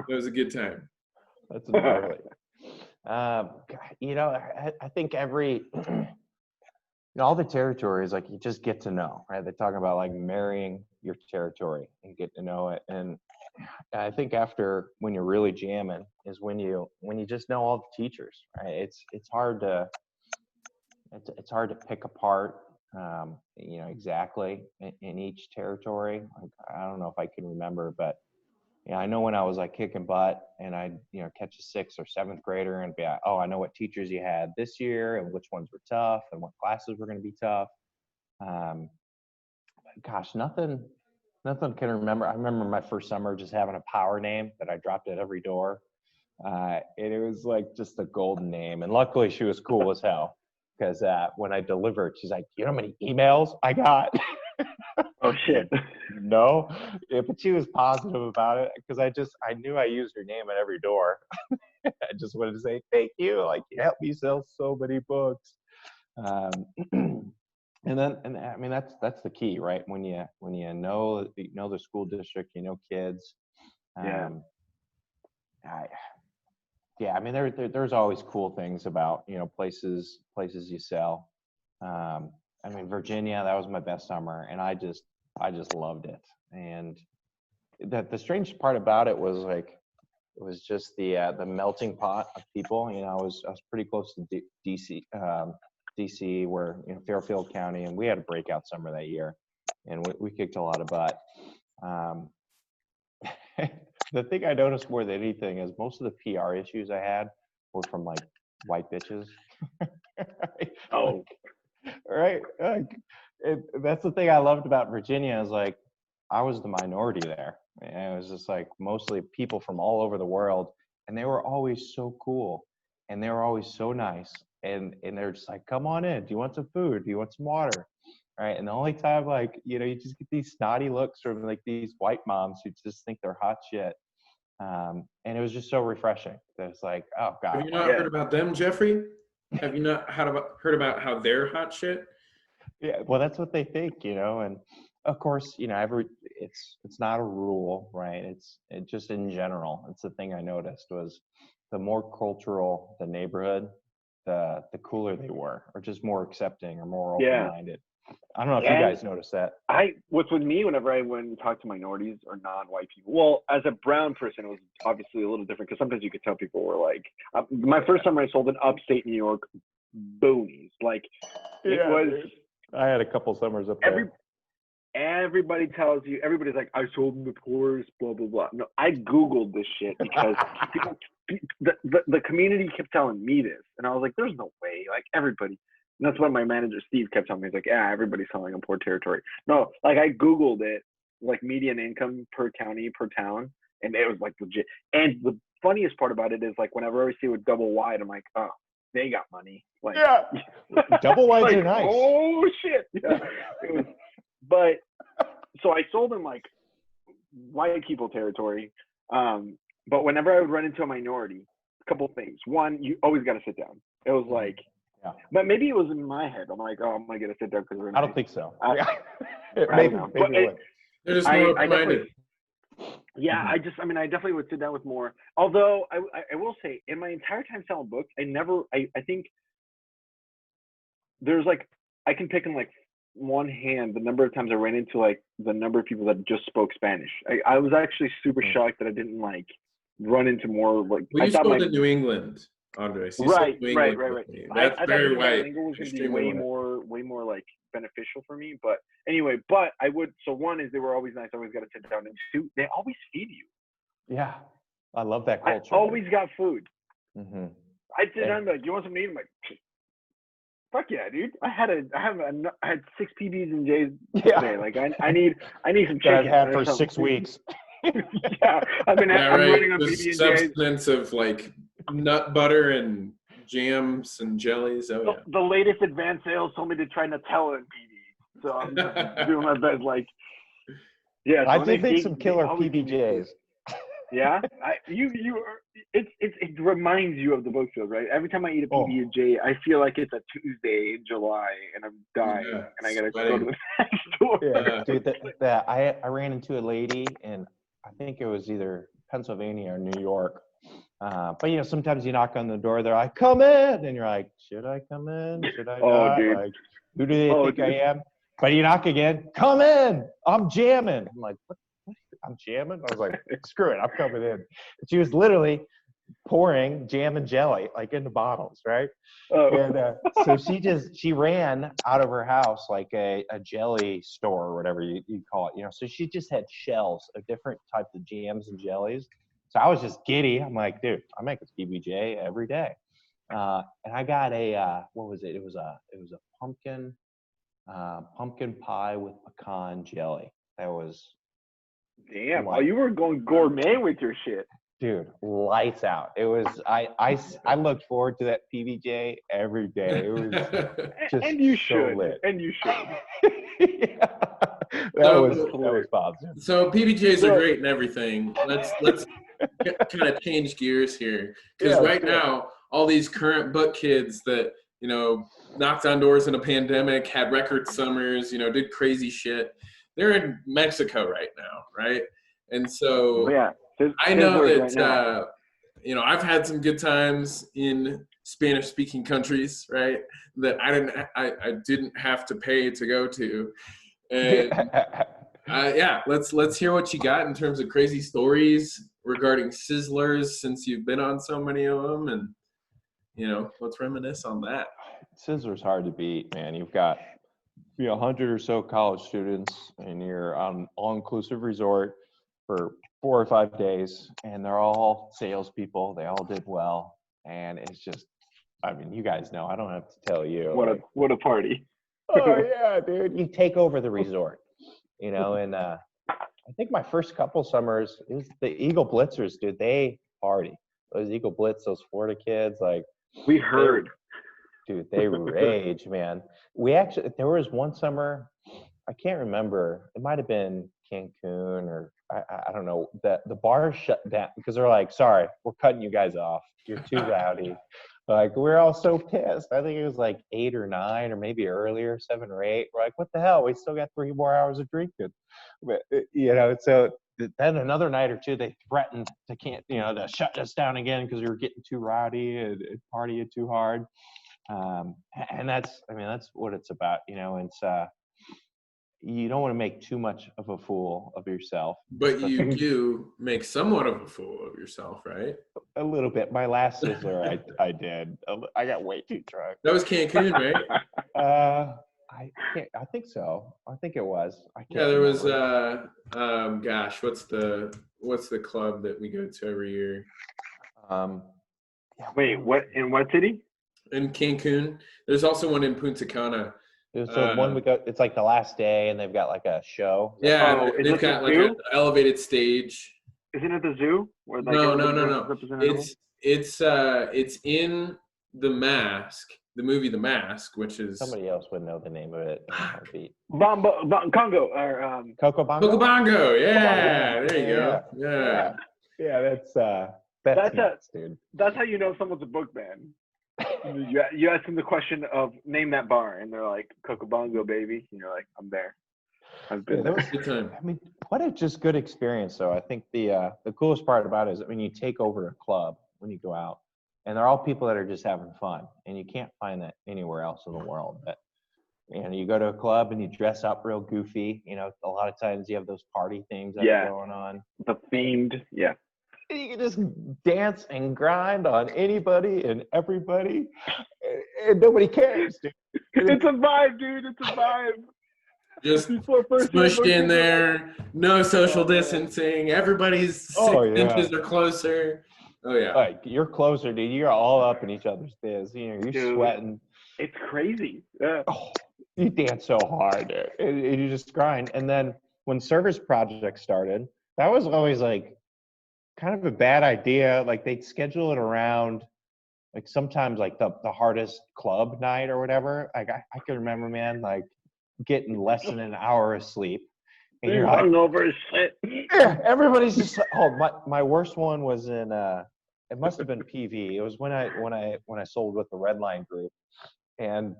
B: It was a good time.
A: That's gnarly. I think all the territories, like, you just get to know, right? They talk about like marrying your territory and get to know it. And I think after, when you're really jamming, is when you just know all the teachers, right? It's hard to pick apart, exactly in each territory. Like, I don't know if I can remember, but I know when I was like kicking butt and I'd, catch a 6th or 7th grader and be like, oh, I know what teachers you had this year and which ones were tough and what classes were going to be tough. Gosh, nothing can remember. I remember my first summer just having a power name that I dropped at every door. And it was like just a golden name. And luckily she was cool as hell, because when I delivered, she's like, you know how many emails I got?
C: Oh shit.
A: No, yeah, but she was positive about it, because I knew I used her name at every door. I just wanted to say thank you, like, you helped me sell so many books. And I mean, that's the key, right? When you know the school district, kids.
C: Yeah.
A: I mean, there's always cool things about places you sell. I mean, Virginia, that was my best summer, and I just loved it. And the strange part about it was like, it was just the melting pot of people. I was pretty close to DC, where Fairfield County, and we had a breakout summer that year, and we kicked a lot of butt. The thing I noticed more than anything is most of the PR issues I had were from like white bitches.
C: Oh,
A: right. That's the thing I loved about Virginia, is like, I was the minority there. And it was just like mostly people from all over the world, and they were always so cool, and they were always so nice. And they're just like, come on in. Do you want some food? Do you want some water? Right. And the only time, like, you just get these snotty looks from like these white moms who just think they're hot shit. And it was just so refreshing. That it's like, oh God.
B: Have you not heard about them, Jeffrey? Have you not heard about how they're hot shit?
A: Yeah, well, that's what they think, and of course, it's not a rule, right? It's just in general. It's the thing I noticed was, the more cultural the neighborhood, the cooler they were, or just more accepting or more open-minded. I don't know if you guys noticed that.
C: What's with me, whenever I went and talked to minorities or non-white people, well, as a brown person, it was obviously a little different, because sometimes you could tell people were like, my first summer I sold in upstate New York, boonies. Like, it was.
A: Dude. I had a couple summers up there.
C: Everybody tells you, everybody's like, I sold in the poorest, blah, blah, blah. No, I Googled this shit because the community kept telling me this. And I was like, there's no way. Like, everybody. And that's what my manager, Steve, kept telling me. He's like, yeah, everybody's selling in poor territory. No, like, I Googled it, like, median income per county, per town. And it was, like, legit. And the funniest part about it is, like, whenever I see it with double wide, I'm like, oh, they got money. Like,
A: yeah. Double wides
C: like,
A: are nice.
C: Oh, shit. Yeah. It was, but so I sold in like white people territory. But whenever I would run into a minority, a couple of things. One, you always got to sit down. It was like, but maybe it was in my head. I'm like, oh, I'm going to get to sit down because we're nice.
A: I don't think so.
C: Maybe
B: They're just more open-minded.
C: Yeah, I definitely would sit down with more. Although I will say, in my entire time selling books, I think there's like, I can pick in like one hand the number of times I ran into like the number of people that just spoke Spanish. I was actually super shocked that I didn't like run into more like.
B: Well, you sold in New England, Andres.
C: Right.
B: That's very white.
C: Bilingual was going to be way more like beneficial for me. But anyway, I would. So one is they were always nice. I always got to sit down, and two, they always feed you.
A: Yeah, I love that culture.
C: I always got food.
A: Mm-hmm.
C: I sit down like, you want something to eat? I'm like, fuck yeah, dude! I had 6 PBs and J's today. Like I need some chicken.
A: That I've had for 6 weeks.
C: Yeah, I'm running on
B: There's
C: PB&J's.
B: substance of like nut butter and jams and jellies. Oh yeah.
C: The latest advanced sales told me to try Nutella and PB, so I'm just doing my best. Like, yeah, so
A: I did make some killer PBJs.
C: Yeah, it reminds you of the Brookfield, right? Every time I eat a PB&J, I feel like it's a Tuesday in July, and I'm dying, and I gotta go to the next store.
A: Yeah, dude, I ran into a lady, and I think it was either Pennsylvania or New York. But you know, sometimes you knock on the door, they're like, "Come in," and you're like, "Should I come in? Should I not?"
C: Dude.
A: Like, who do they think I am? But you knock again, "Come in, I'm jamming." I'm like, "What? I'm jamming?" I was like, "Screw it, I'm coming in." And she was literally pouring jam and jelly like into bottles, right? And so she ran out of her house like a jelly store or whatever you call it, you know. So she just had shelves of different types of jams and jellies. So I was just giddy. I'm like, dude, I make a PBJ every day. And I got a what was it? It was a pumpkin pie with pecan jelly. That was
C: damn. Like, you were going gourmet with your shit.
A: Dude, lights out. It was I looked forward to that PBJ every day. It was just
C: and you
A: so
C: should.
A: lit.
C: And you should.
A: Yeah. That was positive.
B: So PBJs are great and everything. Let's kind of change gears here, because right now all these current book kids that, you know, knocked on doors in a pandemic, had record summers, you know, did crazy shit. They're in Mexico right now, right? And so I know that right you know, I've had some good times in Spanish-speaking countries, right? That I didn't have to pay to go to. And let's hear what you got in terms of crazy stories regarding Sizzlers, since you've been on so many of them, and you know, let's reminisce on that.
A: Sizzler's hard to beat, man. You've got 100 or so college students, and you're on all-inclusive resort for 4 or 5 days, and they're all salespeople. They all did well, and it's just, I mean, you guys know. I don't have to tell you.
C: What a party!
A: Oh yeah, dude! You take over the resort, you know. And I think my first couple summers, it was the Eagle Blitzers, dude. They party. Those Eagle Blitz, those Florida kids, like
C: we heard.
A: Dude, they rage, man. There was one summer, I can't remember. It might have been Cancun, or I don't know. The bars shut down because they're like, "Sorry, we're cutting you guys off. You're too rowdy." Like, we're all so pissed. I think it was like 8 or 9, or maybe earlier, 7 or 8. We're like, "What the hell? We still got 3 more hours of drinking." But, you know, so then another night or two, they threatened to shut us down again because we were getting too rowdy and partying too hard. And that's what it's about, you know. It's you don't want to make too much of a fool of yourself,
B: but you do make somewhat of a fool of yourself, right?
A: A little bit. My last Sizzler, I did. I got way too drunk.
B: That was Cancun, right?
A: I think so. I think it was.
B: There was gosh, what's the club that we go to every year?
C: Wait, what? In what city?
B: In Cancun. There's also one in Punta Cana.
A: So one we go. It's like the last day, and they've got like a show.
B: Yeah, they've got like an elevated stage.
C: Isn't it the zoo? Where, like,
B: no. It's in The Mask, the movie The Mask, which is
A: somebody else would know the name of it.
C: Congo or
A: Coco Bongo.
B: Coco Bongo, yeah. There you go.
A: Yeah. That's nuts, dude.
C: That's how you know someone's a book man. You ask them the question of name that bar, and they're like, Coco Bongo, baby. And you're like, I'm there. I've been there.
A: I mean, what a just good experience, though. I think the coolest part about it is when you take over a club, when you go out, and they're all people that are just having fun, and you can't find that anywhere else in the world. But you go to a club and you dress up real goofy. You know, a lot of times you have those party things that are going on.
C: The themed,
A: You can just dance and grind on anybody and everybody, and nobody cares, dude.
C: It's a vibe, dude. It's a vibe.
B: Just smushed in there, no social distancing. Everybody's 6 inches or closer. Oh yeah.
A: Like, you're closer, dude. You're all up in each other's biz. You know, you're sweating.
C: It's crazy. Yeah.
A: Oh, you dance so hard, dude. And you just grind. And then when Service Project started, that was always like kind of a bad idea. Like they'd schedule it around like sometimes like the hardest club night or whatever. Like I can remember, man, like getting less than an hour of sleep. And you're like,
C: hungover as shit.
A: yeah, everybody's just like, oh, my worst one was in it must have been PV. It was when I sold with the Red Line Group, and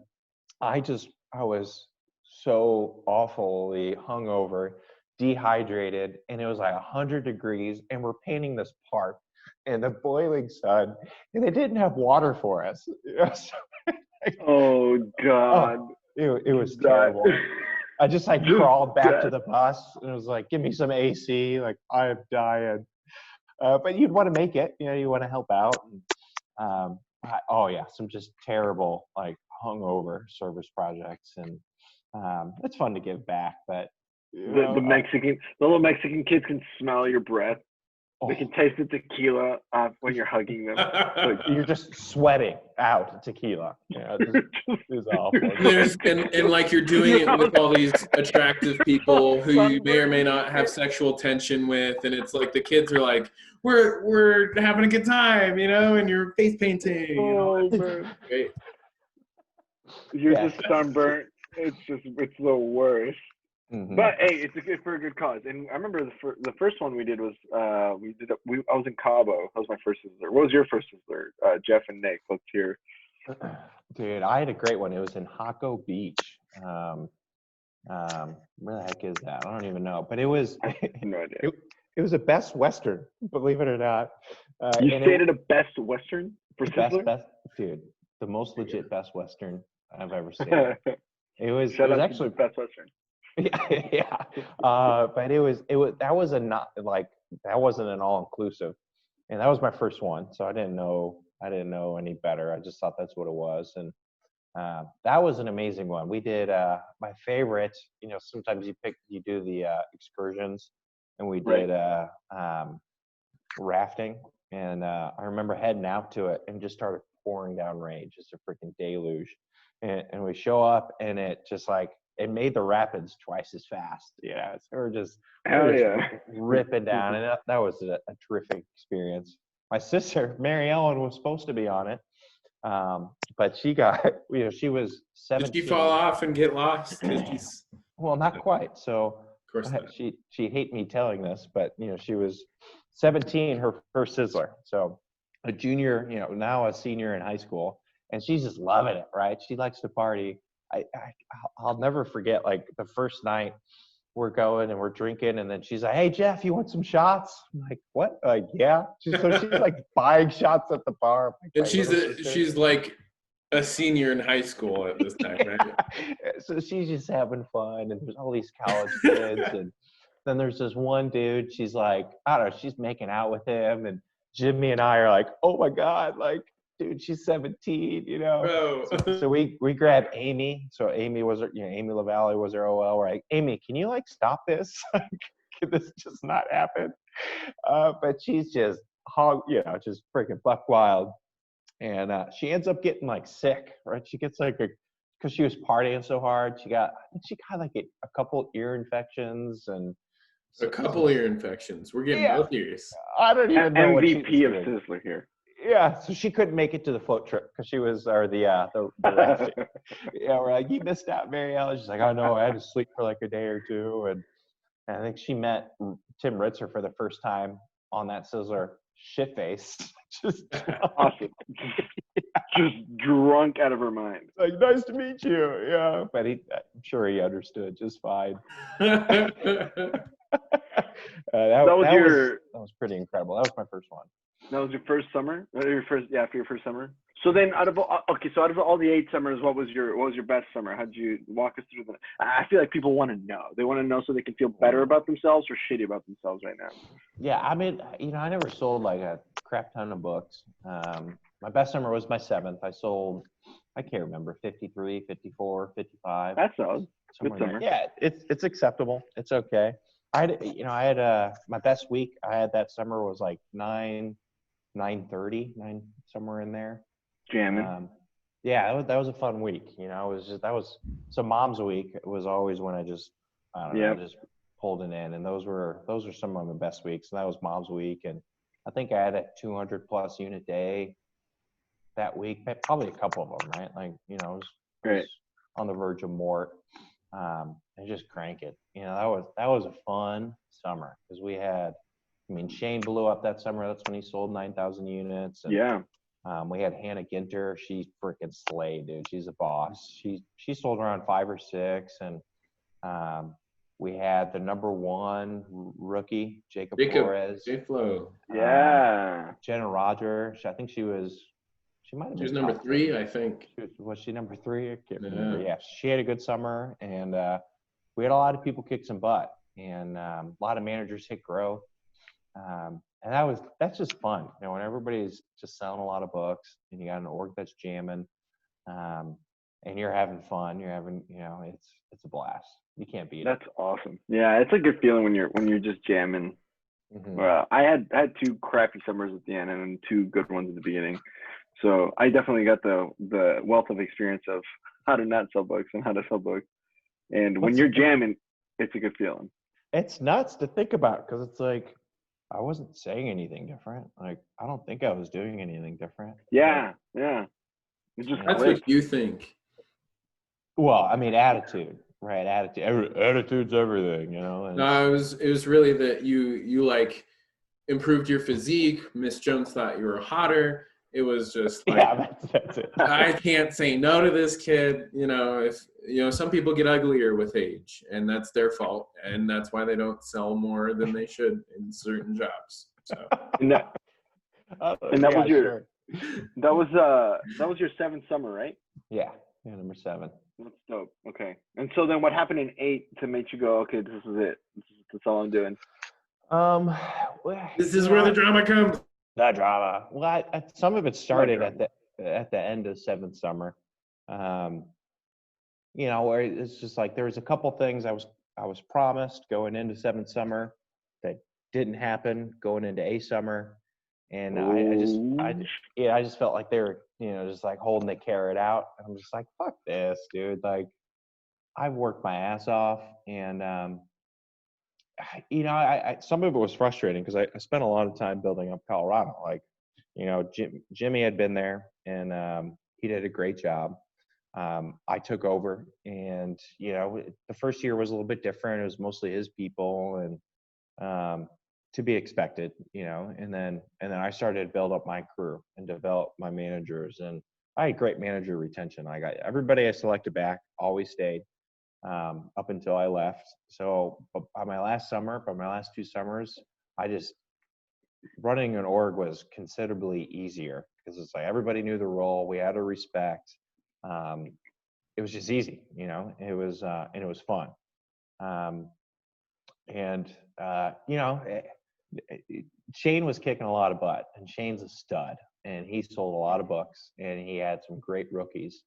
A: I was so awfully hungover, dehydrated, and it was like 100 degrees, and we're painting this park in the boiling sun, and they didn't have water for us.
C: Oh God.
A: Oh, it was terrible. I just like crawled back to the bus and it was like, give me some AC. Like I am dying. But you'd want to make it, you want to help out. And, oh yeah, some just terrible like hungover service projects, and it's fun to give back. But
C: the little Mexican kids can smell your breath. They can taste the tequila when you're hugging them.
A: Like, you're just sweating out tequila. It's awful.
B: And like you're doing it with all these attractive people who you may or may not have sexual tension with, and it's like the kids are like, we're having a good time, and you're face painting.
C: Oh man,
B: great.
C: You're just sunburnt. It's the worst. Mm-hmm. But hey, it's for a good cause. And I remember the first one we did was I was in Cabo. That was my first Sizzler. What was your first Sizzler? Jeff and Nick, let's hear.
A: Dude, I had a great one. It was in Jaco Beach. Where the heck is that? I don't even know. But it was
C: no idea.
A: It was a Best Western, believe it or not.
C: You stayed at a Best Western for Sizzler?
A: Best, dude, the most legit Best Western I've ever seen. It was actually
C: Best Western.
A: Yeah. But that wasn't an all inclusive, and that was my first one, so I didn't know any better. I just thought that's what it was, and that was an amazing one. We did my favorite. Sometimes you do the excursions, and we did rafting, and I remember heading out to it and just started pouring down rain, just a freaking deluge, and we show up, and it just like. It made the rapids twice as fast. So we're just ripping down, and that was a terrific experience. My sister Mary Ellen was supposed to be on it, but she got she was 17.
B: Did she fall off and get lost?
A: Well, not quite. So
B: of course not.
A: She'd hate me telling this, but she was 17, her first Sizzler. So a junior, now a senior in high school, and she's just loving it. Right? She likes to party. I'll never forget, like the first night we're going and we're drinking, and then she's like, "Hey Jeff, you want some shots?" I'm like, "What?" Like, yeah. She's like buying shots at the bar.
B: And she's like a senior in high school at this time, right?
A: So she's just having fun, and there's all these college kids, and then there's this one dude. She's like, I don't know, she's making out with him, and Jimmy and I are like, "Oh my God!" Like. Dude, she's 17, So we grabbed Amy. So Amy was Amy LaValle was her OL. We're like, Amy, can you like stop this? Can this just not happen? But she's just just freaking buck wild. And she ends up getting like sick, right? She gets like because she was partying so hard. She got like a couple ear infections and
B: a couple ear infections. We're getting both ears.
A: I don't even know what
C: MVP of Sizzler here.
A: Yeah, so she couldn't make it to the float trip because she was, or the rafting. We're like, you missed out, Mary Ellen. She's like, oh no, I had to sleep for like a day or two, and I think she met Tim Ritzer for the first time on that Sizzler, shit face, just
C: awesome, just drunk out of her mind.
A: Like, nice to meet you, yeah. But I'm sure he understood just fine. That was pretty incredible. That was my first one.
C: That was your first summer? For your first summer. So then, out of all the 8 summers, what was your best summer? How'd you walk us through that? I feel like people want to know. They want to know so they can feel better about themselves or shitty about themselves right now.
A: Yeah, I mean, I never sold like a crap ton of books. My best summer was my 7th. I sold, I can't remember, 53, 54, 55.
C: That's good summer.
A: Yeah, it's acceptable. It's okay. I had my best week I had that summer was like 9:30, somewhere in there.
C: Jamming.
A: Yeah, that was a fun week. That was mom's week. It was always when I just holding in, and those are some of my best weeks. And that was Mom's Week, and I think I had a 200+ unit day that week, probably a couple of them, right? Like, you know, it was on the verge of mort, and just crank it. You know, that was a fun summer because we had, I mean, Shane blew up that summer. That's when he sold 9,000 units. And,
C: yeah.
A: We had Hannah Ginter. She freaking slayed, dude. She's a boss. She sold around 5 or 6, and we had the number 1 rookie, Jacob Flores.
B: J-Flo.
C: Yeah.
A: Jenna Rogers. I think she might have been.
B: She was number 3, I think.
A: Was she number 3? I can't remember. Yeah, she had a good summer, and we had a lot of people kick some butt, and a lot of managers hit growth. And that's just fun, you know, when everybody's just selling a lot of books and you got an org that's jamming, and you're having fun, you know, it's a blast. You can't beat it.
C: That's awesome. Yeah, it's a good feeling when you're just jamming.
A: Mm-hmm.
C: Well, I had 2 crappy summers at the end and then 2 good ones at the beginning. So I definitely got the wealth of experience of how to not sell books and how to sell books. And when you're jamming, it's a good feeling.
A: It's nuts to think about because it's like, I wasn't saying anything different. Like, I don't think I was doing anything different.
C: Yeah, yeah.
B: That's what you think.
A: Well, I mean, attitude, right? Attitude's everything, you know.
B: No, it was really that you like improved your physique. Miss Jones thought you were hotter. It was just like,
A: yeah, that's it.
B: I can't say no to this kid. You know, if you know, some people get uglier with age, and that's their fault, and that's why they don't sell more than they should in certain jobs. So,
C: and that was your that was your 7th summer, right?
A: Yeah, number 7.
C: That's dope. Okay, and so then what happened in 8 to make you go, okay, this is it. That's all I'm doing.
B: This is where the drama comes.
A: The drama. Well, some of it started at the end of 7th summer. You know, where it's just like there was a couple things I was promised going into 7th summer that didn't happen going into 8th summer, and I just felt like they were, you know, just like holding the carrot out. I'm just like, fuck this, dude. Like, I've worked my ass off, and you know, I some of it was frustrating because I spent a lot of time building up Colorado. Like, you know, Jimmy had been there, and he did a great job. I took over, and you know, the first year was a little bit different. It was mostly his people, and to be expected, you know. And then I started to build up my crew and develop my managers, and I had great manager retention. I got everybody I selected back always stayed. Up until I left. So by my last 2 summers, running an org was considerably easier because it's like everybody knew the role. We had a respect. It was just easy, you know. It was and it was fun. You know, Shane was kicking a lot of butt, and Shane's a stud, and he sold a lot of books, and he had some great rookies.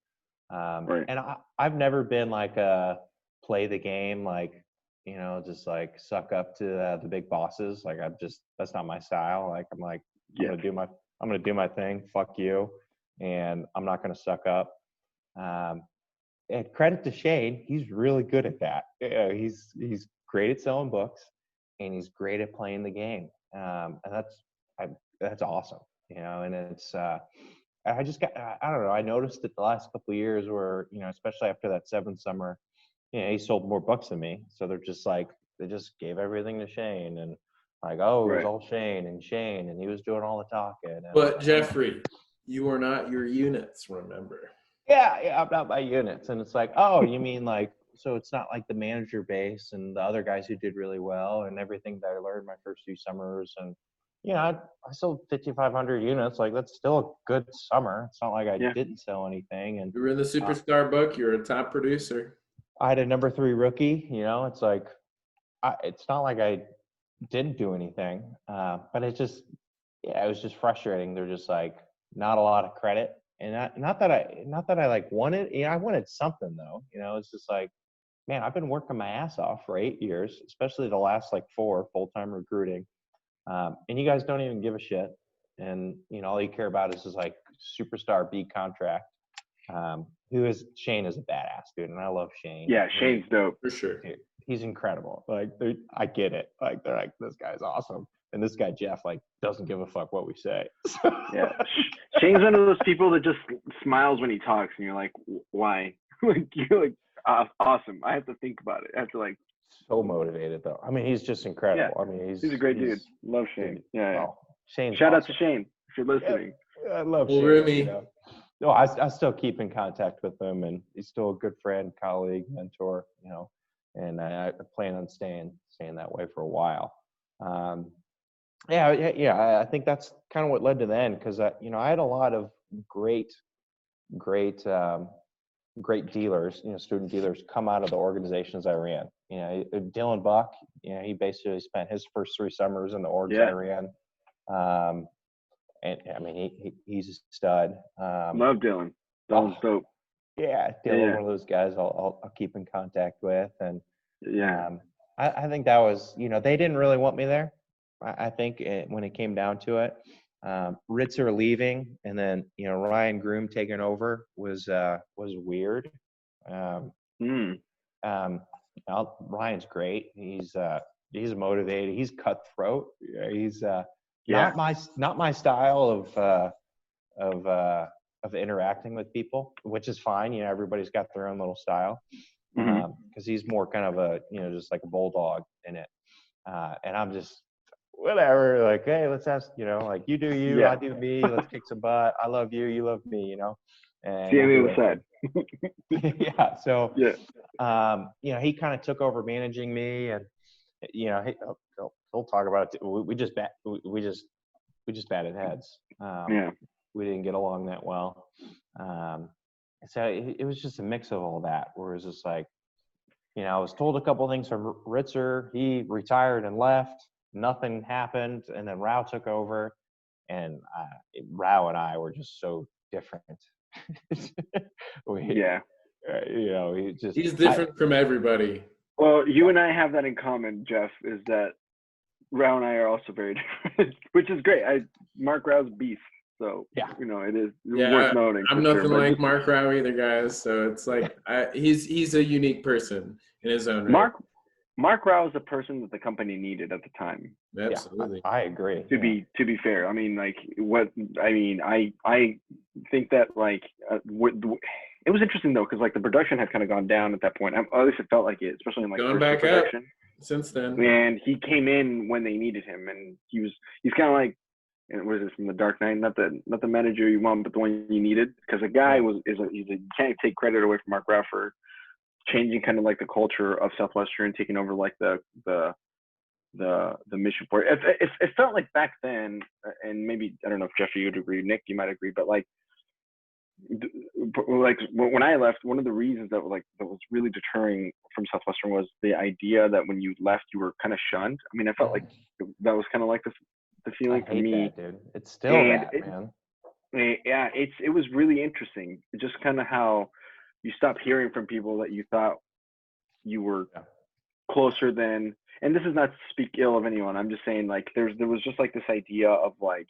C: Right.
A: And I've never been like a play the game, like, you know, just like suck up to the big bosses. Like, that's not my style. Like, I'm like, I'm gonna do my thing. Fuck you, and I'm not gonna suck up. And credit to Shane, he's really good at that. He's great at selling books, and he's great at playing the game. And that's awesome, you know. And it's I don't know. I noticed it the last couple of years where, you know, especially after that 7th summer, you know, he sold more books than me. So they're just like, they just gave everything to Shane, and like, oh, it was all Shane, and he was doing all the talking.
B: But Jeffrey, you are not your units, remember?
A: Yeah, I'm not my units. And it's like, oh, you mean like, so it's not like the manager base and the other guys who did really well and everything that I learned my first 2 summers. And you know, I sold 5,500 units. Like, that's still a good summer. It's not like I didn't sell anything. And
B: you were in the superstar book. You're a top producer.
A: I had a number 3 rookie. You know, it's like, it's not like I didn't do anything, but it was just frustrating. They're just like not a lot of credit, and not that I like wanted. You know, I wanted something though. You know, it's just like, man, I've been working my ass off for 8 years, especially the last like 4 full-time recruiting. And you guys don't even give a shit. And, you know, all you care about is like superstar B contract. Shane is a badass dude. And I love Shane.
C: Yeah, Shane's dope.
B: For sure.
A: he's incredible. Like, I get it. Like, they're like, this guy's awesome. And this guy, Jeff, like, doesn't give a fuck what we say.
C: Yeah. Shane's one of those people that just smiles when he talks, and you're like, why? Like, you're like, awesome. I have to think about it. I have to, like.
A: So motivated, though. I mean, he's just incredible. I mean,
C: he's a great dude. Love Shane. Yeah.
A: Oh, Shane's
C: Shout out
A: awesome.
C: to Shane if you're listening.
A: Yeah, I love Shane.
B: Roomy.
A: No, I still keep in contact with him, and he's still a good friend, colleague, mentor, and I plan on staying that way for a while. I think that's kind of what led to the end, because I had a lot of great dealers, student dealers, come out of the organizations I ran. Dylan Buck, he basically spent his first 3 summers in the orgs I ran. And I mean, he's a stud.
C: Love Dylan. Dylan's dope.
A: Yeah, Dylan, one of those guys I'll keep in contact with. And I think that was, they didn't really want me there. I think when it came down to it, Ritzer leaving and then, Ryan Groom taking over was weird. Ryan's great. He's motivated. He's cutthroat. He's not my style of interacting with people, which is fine. Everybody's got their own little style. Because he's more kind of a, just like a bulldog in it. And I'm just whatever, like, hey, let's ask, like, you do you, I do me, let's kick some butt. I love you, you love me, And
C: see on the other side.
A: Yeah. So he kind of took over managing me, and he'll talk about it. We just batted heads. We didn't get along that well. So it was just a mix of all that, where it was just like, I was told a couple of things from Ritzer. He retired and left. Nothing happened, and then Rao took over, and Rao and I were just so different.
B: He's different from everybody.
C: Well, you and I have that in common, Jeff, is that Rao and I are also very different, which is great. Mark Rao's beast, so it is worth noting.
B: I'm nothing like Mark Rao either, guys. So it's like he's a unique person in his own right.
C: Mark Rao is a person that the company needed at the time.
B: Absolutely,
A: I agree.
C: To be fair, I mean, like I think that like it was interesting though, because like the production had kind of gone down at that point. At least it felt like it, especially in like
B: going back production. Up since then.
C: And he came in when they needed him, and he's kind of like, and what is this from The Dark Knight? Not the manager you want, but the one you needed. Because the guy you can't take credit away from Mark Rao for changing kind of like the culture of Southwestern, taking over like the mission for it. It felt like back then, and maybe I don't know if Jeffrey you'd agree, Nick you might agree, but like when I left, one of the reasons that was really deterring from Southwestern was the idea that when you left, you were kind of shunned. I mean, I felt like that was kind of like the feeling for me.
A: That, dude. It's still man.
C: Yeah, it was really interesting. Just kind of how you stopped hearing from people that you thought you were closer than. And this is not to speak ill of anyone. I'm just saying, like, there was just like this idea of like,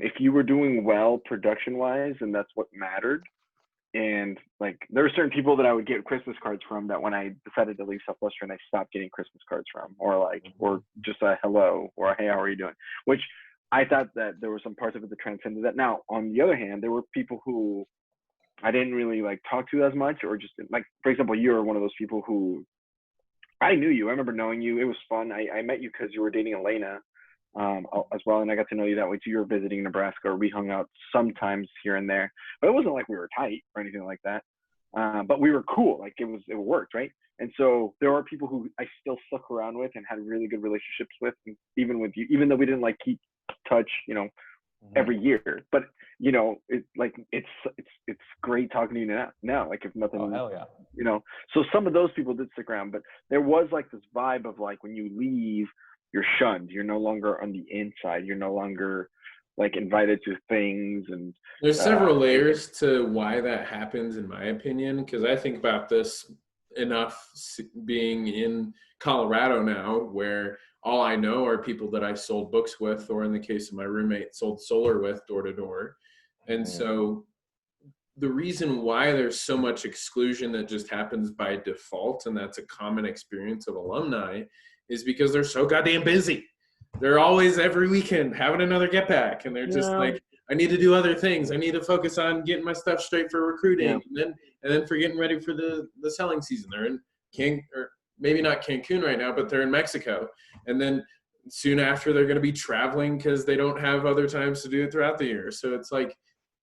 C: if you were doing well production wise, and that's what mattered. And like, there were certain people that I would get Christmas cards from that when I decided to leave Southwestern, I stopped getting Christmas cards from, or just a hello, or a, hey, how are you doing? Which I thought that there were some parts of it that transcended that. Now, on the other hand, there were people who I didn't really like talk to as much, or just like, for example, you're one of those people who I knew you. I remember knowing you. It was fun. I met you because you were dating Elena as well, and I got to know you that way too. You were visiting Nebraska, or we hung out sometimes here and there, but it wasn't like we were tight or anything like that. But we were cool. Like it worked, right? And so there are people who I still stuck around with and had really good relationships with, even with you, even though we didn't like keep touch, every year. But it's great talking to you now. Like if nothing,
A: hell yeah.
C: So some of those people did stick around, but there was like this vibe of like when you leave, you're shunned. You're no longer on the inside. You're no longer like invited to things. And
B: there's several layers to why that happens, in my opinion, because I think about this enough being in Colorado now, where all I know are people that I sold books with, or in the case of my roommate, sold solar with door to door. And so the reason why there's so much exclusion that just happens by default, and that's a common experience of alumni, is because they're so goddamn busy. They're always every weekend having another get back, and they're just like, I need to do other things. I need to focus on getting my stuff straight for recruiting, and then for getting ready for the selling season. They're in or maybe not Cancun right now, but they're in Mexico, and then soon after they're going to be traveling because they don't have other times to do it throughout the year. So it's like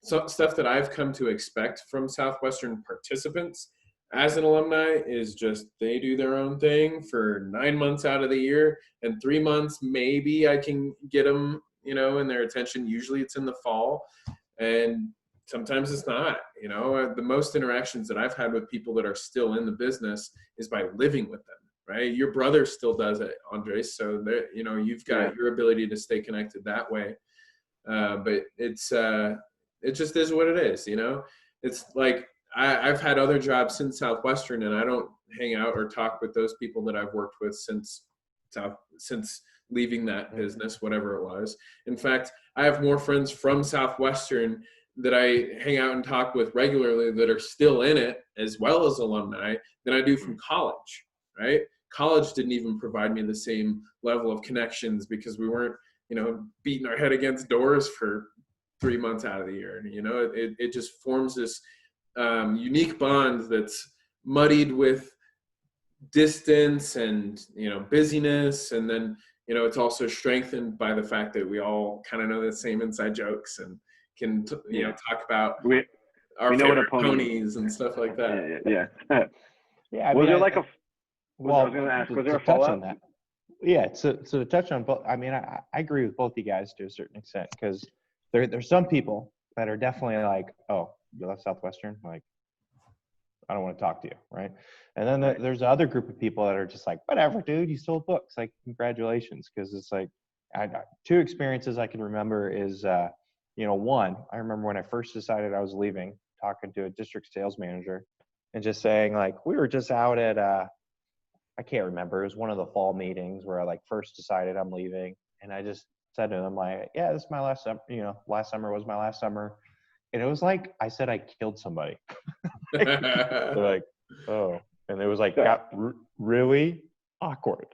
B: stuff that I've come to expect from Southwestern participants as an alumni is just they do their own thing for 9 months out of the year, and 3 months maybe I can get them, you know, in their attention. Usually it's in the fall, and sometimes it's not. You know, the most interactions that I've had with people that are still in the business is by living with them. Right, your brother still does it, Andres. So that, you know, you've got your ability to stay connected that way. But it just is what it is. You know, it's like I've had other jobs since Southwestern, and I don't hang out or talk with those people that I've worked with since leaving that business, whatever it was. In fact, I have more friends from Southwestern that I hang out and talk with regularly that are still in it, as well as alumni, than I do from college. Right? College didn't even provide me the same level of connections because we weren't, you know, beating our head against doors for 3 months out of the year. And, you know, it just forms this unique bond that's muddied with distance and, you know, busyness. And then, you know, it's also strengthened by the fact that we all kind of know the same inside jokes and can, you know, talk about our favorite ponies and stuff like that.
A: Yeah. I
C: was
A: mean,
C: there like a
A: well,
C: I was going to ask, was there a
A: touch
C: fallout?
A: on that? Yeah, so to touch on both, I mean, I agree with both you guys to a certain extent, because there's some people that are definitely like, oh, you left Southwestern, like, I don't want to talk to you, right? And then there's the other group of people that are just like, whatever, dude, you sold books, like, congratulations, because it's like, two experiences I can remember is, you know, one, I remember when I first decided I was leaving, talking to a district sales manager, and just saying, like, we were just out at I can't remember. It was one of the fall meetings where I like first decided I'm leaving. And I just said to them, like, yeah, this is my last summer, you know, last summer was my last summer. And it was like, I said, I killed somebody. They're like, oh, and it was like, got really awkward.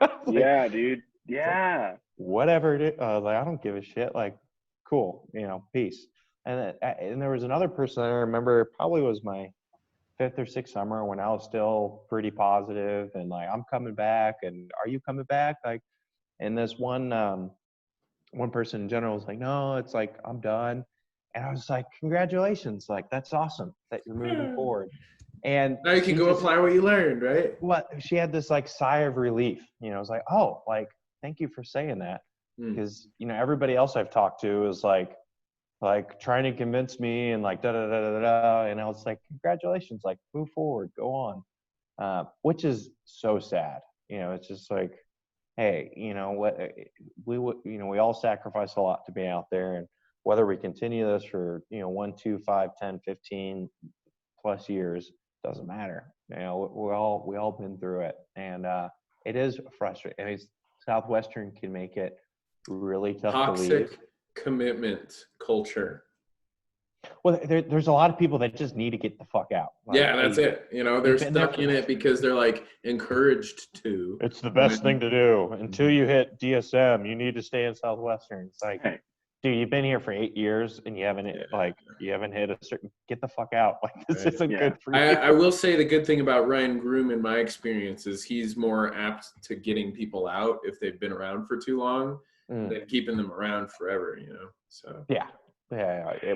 A: Like,
C: yeah, dude. Yeah.
A: Like, whatever it is. Like, I don't give a shit. Like, cool, you know, peace. And there was another person I remember, probably was my 5th or 6th summer, when I was still pretty positive and like, I'm coming back, and are you coming back? Like, and this one person in general was like, no, it's like, I'm done. And I was like, congratulations, like, that's awesome that you're moving forward. And
B: now you can go apply what you learned, right?
A: What she had this like sigh of relief, you know, it was like, oh, like, thank you for saying that, because you know, everybody else I've talked to is like trying to convince me and like da da da da da, and I was like, congratulations, like, move forward, go on, which is so sad. You know, it's just like, hey, you know what, you know, we all sacrifice a lot to be out there, and whether we continue this for, you know, 1, 2, 5, 10, 15 plus years, doesn't matter. You know, we all been through it, and it is frustrating. I mean, Southwestern can make it really tough to leave.
B: Commitment culture.
A: Well, there's a lot of people that just need to get the fuck out.
B: Like, yeah, that's it. You know, they're stuck in it because they're like encouraged to.
A: It's the best thing to do. Until you hit DSM, you need to stay in Southwestern. It's like, dude, you've been here for 8 years and you haven't hit a certain. Get the fuck out. Like, this isn't good for you.
B: I will say the good thing about Ryan Groom, in my experience, is he's more apt to getting people out if they've been around for too long than keeping them around forever. You know, so
A: yeah,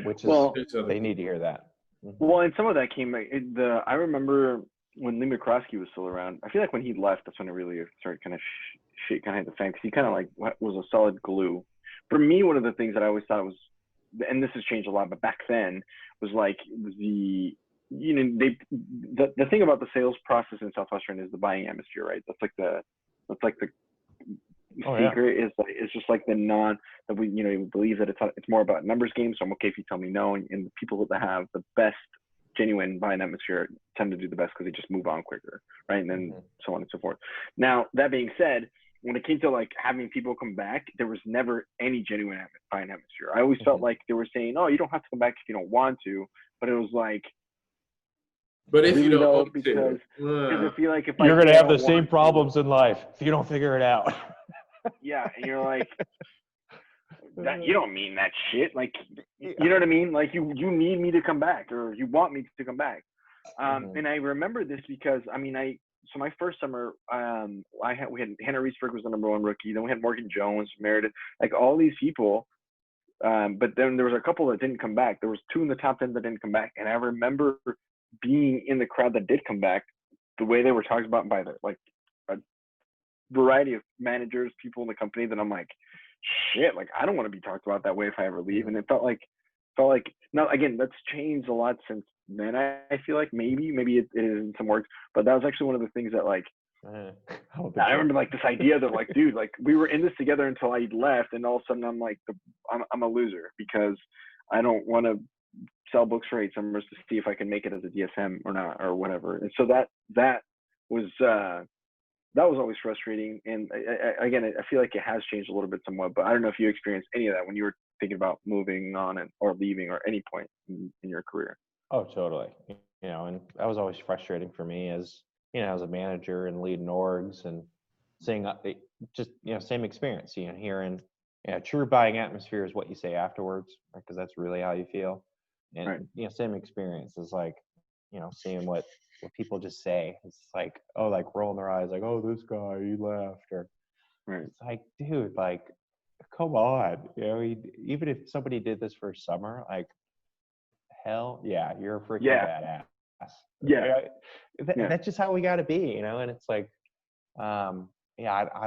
A: which is they need to hear that.
C: Well, and some of that came. I remember when Lee McCroskey was still around. I feel like when he left, that's when it really started kind of shit kind of hit the fan, because he kind of like was a solid glue. For me, one of the things that I always thought was, and this has changed a lot, but back then was like the thing about the sales process in Southwestern is the buying atmosphere, right? That's like the secret is like, it's just like that we, you know, believe that it's more about numbers game. So I'm okay if you tell me no, and the people that have the best genuine buying atmosphere tend to do the best because they just move on quicker, right? And then so on and so forth. Now, that being said, when it came to like having people come back, there was never any genuine buying atmosphere. I always felt like they were saying, oh, you don't have to come back if you don't want to, but it was like,
B: but if you
C: really
B: don't
C: though,
B: want
C: because
B: to,
C: I feel like if
A: you're
C: I
A: gonna have the
C: don't
A: same
C: want to-
A: problems in life if you don't figure it out.
C: Yeah, and you're like, that you don't mean that shit. Like, you know what I mean? Like you need me to come back, or you want me to come back. And I remember this because so my first summer, we had Hannah Reesberg was the #1 rookie. Then we had Morgan Jones, Meredith, like all these people. But then there was a couple that didn't come back. There was 2 in the top 10 that didn't come back, and I remember being in the crowd that did come back. The way they were talked about by a variety of managers, people in the company, that I'm like, shit, like I don't want to be talked about that way if I ever leave. And it felt like now again, that's changed a lot since then. I feel like maybe it is in some works, but that was actually one of the things that like I remember like this idea that like, dude, like we were in this together until I left, and all of a sudden I'm like I'm a loser because I don't want to sell books for 8 summers to see if I can make it as a DSM or not or whatever. And so that was always frustrating. And again, I feel like it has changed a little bit somewhat, but I don't know if you experienced any of that when you were thinking about moving on or leaving or any point in your career.
A: Oh, totally. And that was always frustrating for me as a manager and leading orgs and seeing just, same experience, hearing, true buying atmosphere is what you say afterwards, right? Because that's really how you feel. And,
C: right.
A: Same experience is like, seeing what people just say. It's like, oh, like rolling their eyes, like, oh, this guy, he left. Or it's like, dude, like, come on. Even if somebody did this for summer, like, hell yeah, you're a freaking badass. That's just how we got to be, and it's like, I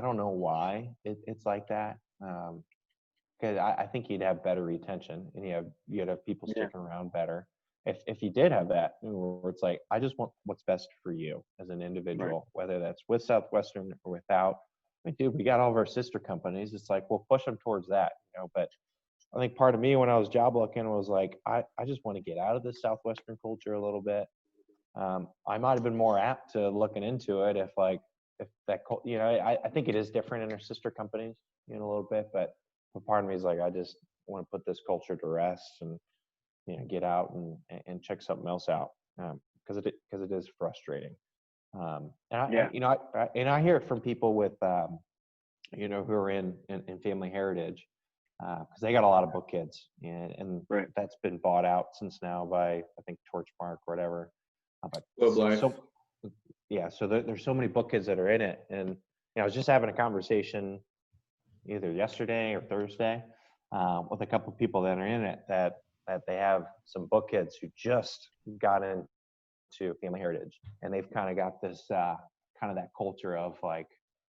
A: don't know why it's like that. Because I think you'd have better retention, and you'd have people sticking around better if you did have that, where it's like, I just want what's best for you as an individual, whether that's with Southwestern or without. I mean, dude, we got all of our sister companies. It's like, we'll push them towards that, But I think part of me when I was job looking was like, I just want to get out of this Southwestern culture a little bit. I might have been more apt to looking into it if that, I think it is different in our sister companies, a little bit, but part of me is like, I just want to put this culture to rest and, get out and check something else out. Because it is frustrating. I hear it from people with, who are in family heritage, because they got a lot of book kids, and that's been bought out since now by, I think, Torchmark or whatever. But so there's so many book kids that are in it, and I was just having a conversation either yesterday or Thursday with a couple of people that are in it that they have some book kids who just got into family heritage, and they've kind of got this kind of that culture of like,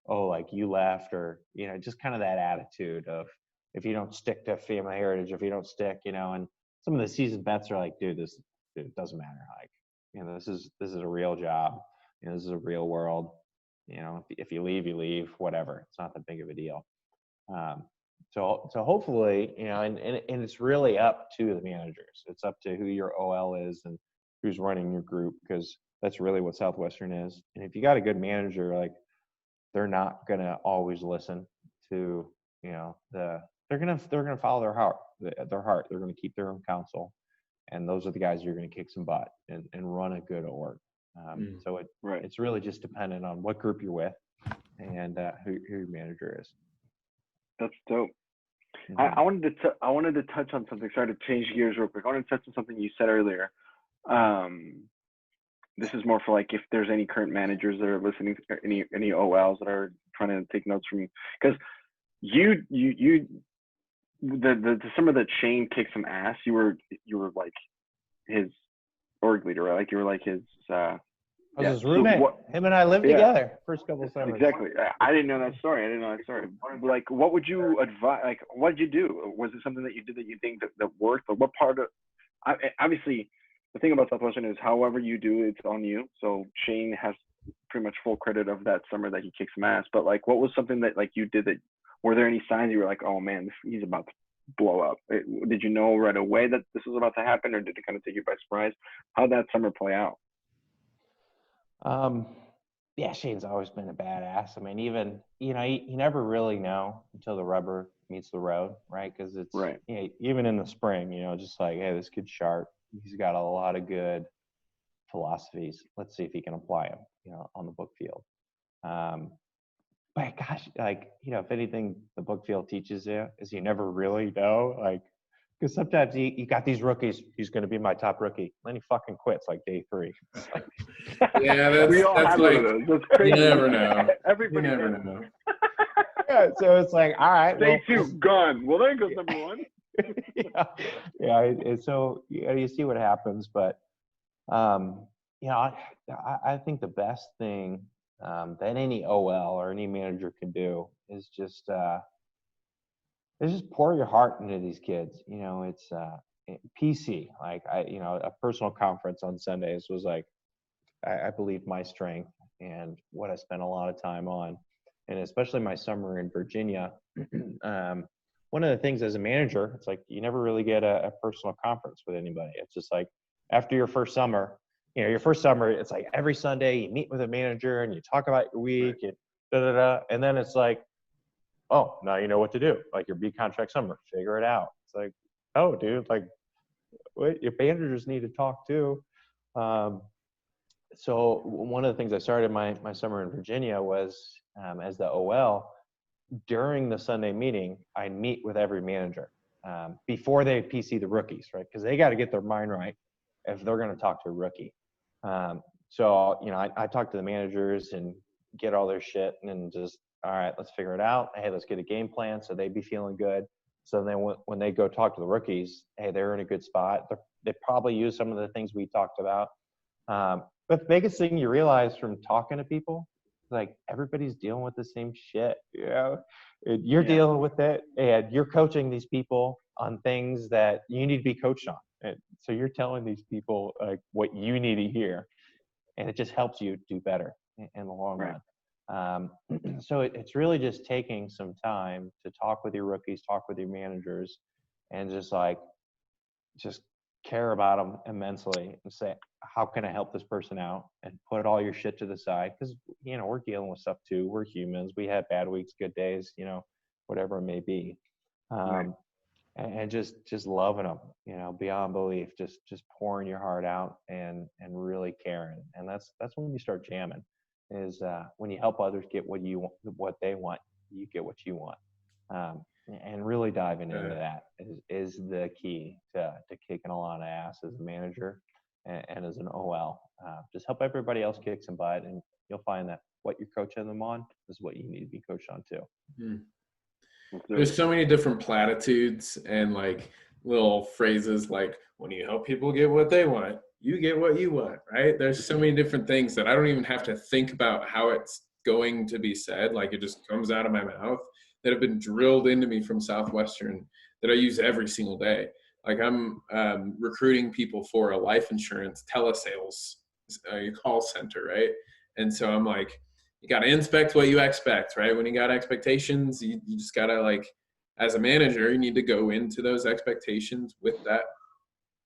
A: oh, like you left, or just kind of that attitude of, if you don't stick to family heritage, if you don't stick, and some of the seasoned vets are like, dude, it doesn't matter. Like, this is a real job. This is a real world. If you leave, you leave, whatever. It's not that big of a deal. So hopefully, and it's really up to the managers. It's up to who your OL is and who's running your group, because that's really what Southwestern is. And if you got a good manager, like, they're not gonna always listen to, they're gonna follow their heart. They're gonna keep their own counsel, and those are the guys you're gonna kick some butt and run a good org. So it's really just dependent on what group you're with and who your manager is.
C: That's dope.
A: Mm-hmm.
C: I wanted to touch on something. Sorry to change gears real quick. I wanted to touch on something you said earlier. This is more for like, if there's any current managers that are listening, any OLs that are trying to take notes from you, because the summer that Shane kicked some ass, you were like his org leader, right? Like you were like his.
A: I was his roommate. Him and I lived together first couple of summers.
C: Exactly. I didn't know that story. Like, what would you advise? Like, what did you do? Was it something that you did that you think that worked? Or what part of? Obviously, the thing about Southwestern is, however you do it's on you. So Shane has pretty much full credit of that summer that he kicked some ass. But like, what was something that like you did that? Were there any signs you were like, oh man, he's about to blow up? Did you know right away that this was about to happen, or did it kind of take you by surprise? How did that summer play out?
A: Shane's always been a badass. I mean, even, you never really know until the rubber meets the road, right? Because it's, even in the spring, just like, hey, this kid's sharp. he's got a lot of good philosophies. Let's see if he can apply them, on the book field. But gosh, like, if anything, the book field teaches you is you never really know, like, because sometimes you got these rookies. He's going to be my top rookie. Then he fucking quits like day 3. Like,
B: yeah,
C: we all
B: that's
C: have
B: like,
C: one of those. That's crazy.
B: you never know.
C: Everybody
B: You never
C: does.
B: know.
A: yeah, so it's like, all right,
C: Day 2 gone. Well, there goes number 1.
A: And so you see what happens, but I think the best thing that any OL or any manager can do is just pour your heart into these kids. It's PC. Like a personal conference on Sundays was like, I believe my strength and what I spent a lot of time on, and especially my summer in Virginia. One of the things as a manager, it's like you never really get a personal conference with anybody. It's just like after your first summer, it's like every Sunday you meet with a manager and you talk about your week and and then it's like, oh, now you know what to do. Like your B contract summer, figure it out. It's like, oh, dude, like, what? Your managers need to talk too. So one of the things I started my summer in Virginia was as the OL. During the Sunday meeting, I meet with every manager before they PC the rookies, right? Because they got to get their mind right if they're going to talk to a rookie. So I talk to the managers and get all their shit and just, all right, let's figure it out. Hey, let's get a game plan so they be feeling good. So then when they go talk to the rookies, hey, they're in a good spot. They probably use some of the things we talked about. But the biggest thing you realize from talking to people, like everybody's dealing with the same shit. You're dealing with it, and you're coaching these people on things that you need to be coached on. And so you're telling these people like what you need to hear, and it just helps you do better in the long run. So it's really just taking some time to talk with your rookies, talk with your managers, and just care about them immensely and say, how can I help this person out, and put all your shit to the side. Cause we're dealing with stuff too. We're humans. We have bad weeks, good days, whatever it may be. And just loving them, beyond belief, just pouring your heart out and really caring. And that's when you start jamming is when you help others get what they want, you get what you want. And really diving into that is the key to kicking a lot of ass as a manager and as an OL. Just help everybody else kick some butt, and you'll find that what you're coaching them on is what you need to be coached on too.
B: There's so many different platitudes and like little phrases like, when you help people get what they want, you get what you want, right? There's so many different things that I don't even have to think about how it's going to be said. Like it just comes out of my mouth, that have been drilled into me from Southwestern that I use every single day. Like I'm recruiting people for a life insurance telesales call center, right? And so I'm like, you got to inspect what you expect, right? When you got expectations, you just got to, like, as a manager, you need to go into those expectations with that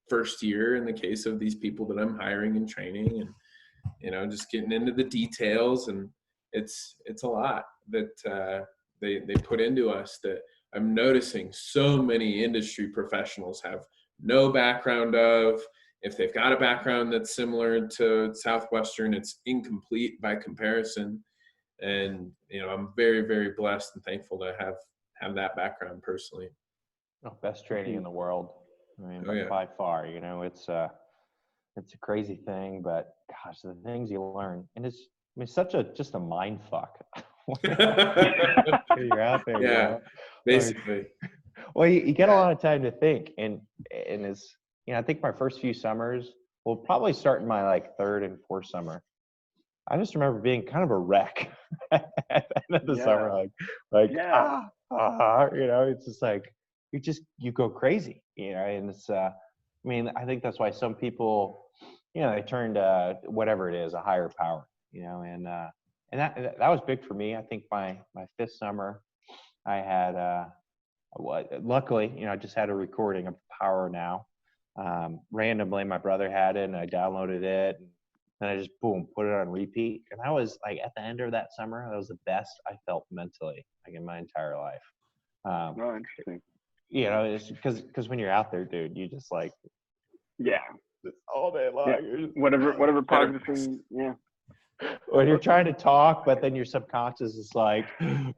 B: first year in the case of these people that I'm hiring and training, and, just getting into the details. And it's a lot that they put into us that I'm noticing so many industry professionals have no background of. If they've got a background that's similar to Southwestern, it's incomplete by comparison. And, I'm very, very blessed and thankful to have that background personally.
A: Best training in the world. I mean, by far, it's a crazy thing, but gosh, the things you learn, and it's just a mind fuck. You're out there.
B: Yeah, basically.
A: Well, you get a lot of time to think, and it's, I think my first few summers, well, probably starting my like third and fourth summer, I just remember being kind of a wreck at the end of the summer, it's just like you go crazy, and it's I think that's why some people, they turn to whatever it is, a higher power, and that was big for me. I think my fifth summer, I had luckily, I just had a recording of Power Now. Randomly, my brother had it, and I downloaded it, and I just put it on repeat. And I was like, at the end of that summer, that was the best I felt mentally, like in my entire life.
C: Interesting.
A: It's because when you're out there, dude, you just like,
C: Yeah.
A: Just all day long.
C: Yeah. Whatever positive thing. Yeah.
A: When you're trying to talk, but then your subconscious is like, okay,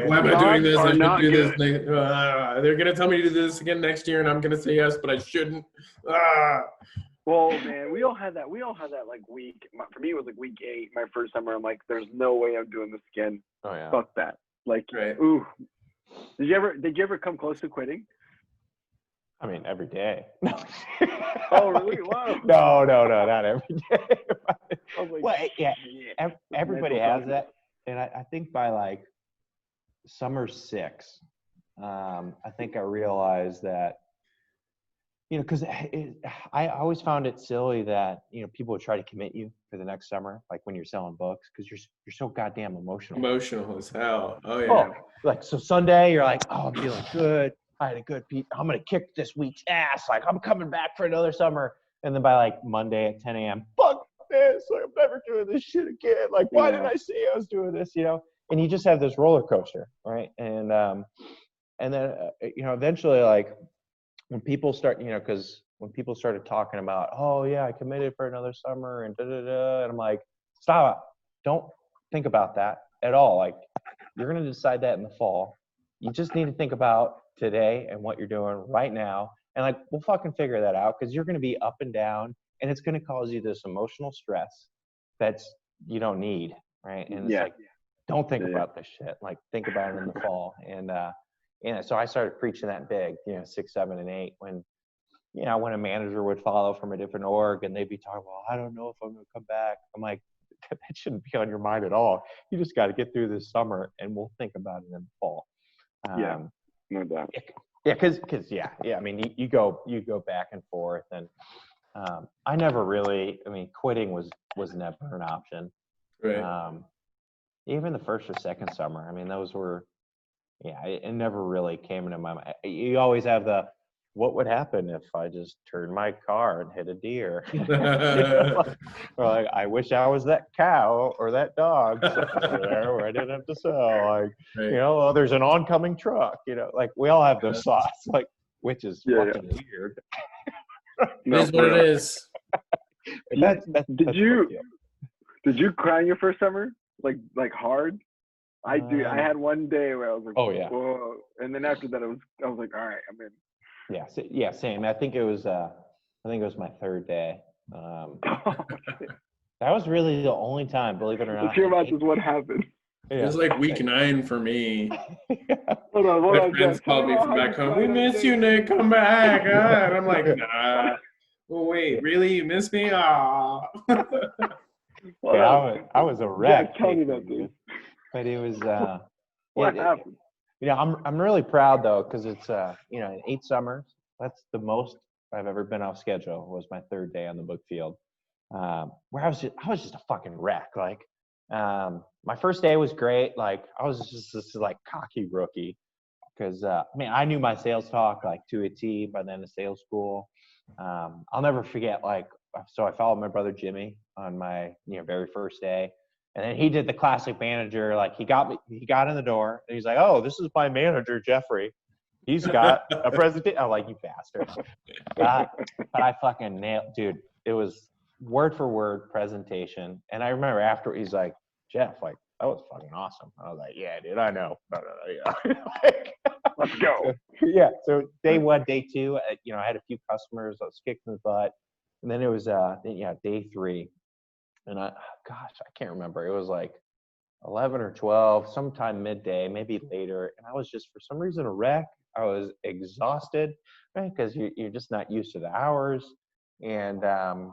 B: why am I doing this? I
C: Odds
B: should do
C: are
B: this. They're gonna tell me to do this again next year, and I'm gonna say yes, but I shouldn't. Ah.
C: Well, man, we all had that like week. For me, it was like week 8, my first summer. I'm like, there's no way I'm doing this again.
A: Oh yeah.
C: Fuck that. Like,
B: Right.
C: ooh. Did you ever come close to quitting?
A: I mean, every day.
C: Oh, really? Wow.
A: No, not every day.
C: I was like,
A: Well, yeah,
C: shit.
A: everybody has that, and I think by like summer 6, I think I realized that, because I always found it silly that people would try to commit you for the next summer, like when you're selling books, because you're so goddamn emotional.
B: Emotional as hell. Oh yeah.
A: Oh, like so Sunday you're like, oh, I'm feeling good. I had a good beat. I'm gonna kick this week's ass. Like I'm coming back for another summer. And then by like Monday at 10 a.m., fuck this. Like I'm never doing this shit again. Like why did I say I was doing this? And you just have this roller coaster, right? And then eventually, like when people start, because when people started talking about, oh yeah, I committed for another summer and and I'm like, stop. Don't think about that at all. Like you're gonna decide that in the fall. You just need to think about today and what you're doing right now. And like, we'll fucking figure that out, because you're going to be up and down, and it's going to cause you this emotional stress that's you don't need. Right. And it's like, don't think about this shit. Like think about it in the fall. And so I started preaching that big, 6, 7, and 8, when when a manager would follow from a different org and they'd be talking, well, I don't know if I'm going to come back. I'm like, that shouldn't be on your mind at all. You just got to get through this summer, and we'll think about it in the fall.
C: No doubt.
A: Yeah, because I mean, you go back and forth, and I never really. I mean, quitting was never an option.
B: Right.
A: Even the first or second summer. I mean, those were, it never really came into my mind. You always have the, what would happen if I just turned my car and hit a deer? Or like, I wish I was that cow or that dog over there where I didn't have to sell. Like,
B: right.
A: There's an oncoming truck. Like we all have those thoughts. Like, which is fucking weird.
B: It is what it is.
A: That's
C: did you cry in your first summer? Like hard? I do. I had one day where I was like,
A: oh yeah.
C: Whoa. And then after that, I was like, all right, I'm in.
A: Yeah, same. I think it was my third day. That was really the only time, believe it or not.
C: Let's hear about this. What happened?
B: It was like week 9 for me.
C: Hold on,
B: My friends called me from back home. We miss you, Nick. Come back. And I'm like, nah. Well, wait, really? You miss me? Aw.
A: I was a wreck.
C: Tell me that, dude.
A: But it was.
C: What happened?
A: I'm really proud though, because it's in 8 summers, that's the most I've ever been off schedule. Was my third day on the book field, where I was just a fucking wreck. Like my first day was great. Like I was just this like cocky rookie, because I knew my sales talk like to a T by the end of sales school. I'll never forget, like, so I followed my brother Jimmy on my very first day. And then he did the classic manager. Like he got in the door and he's like, oh, this is my manager, Jeffrey. He's got a presentation. I'm like, you bastard. But I fucking nailed, dude. It was word for word presentation. And I remember after he's like, Jeff, like, that was fucking awesome. I was like, yeah, dude, I know. Like,
C: let's go.
A: Yeah. So day 1, day 2, I had a few customers. I was kicked in the butt. And then it was, day 3. And I can't remember. It was like 11 or 12, sometime midday, maybe later. And I was just, for some reason, a wreck. I was exhausted, right? Because you're just not used to the hours. And I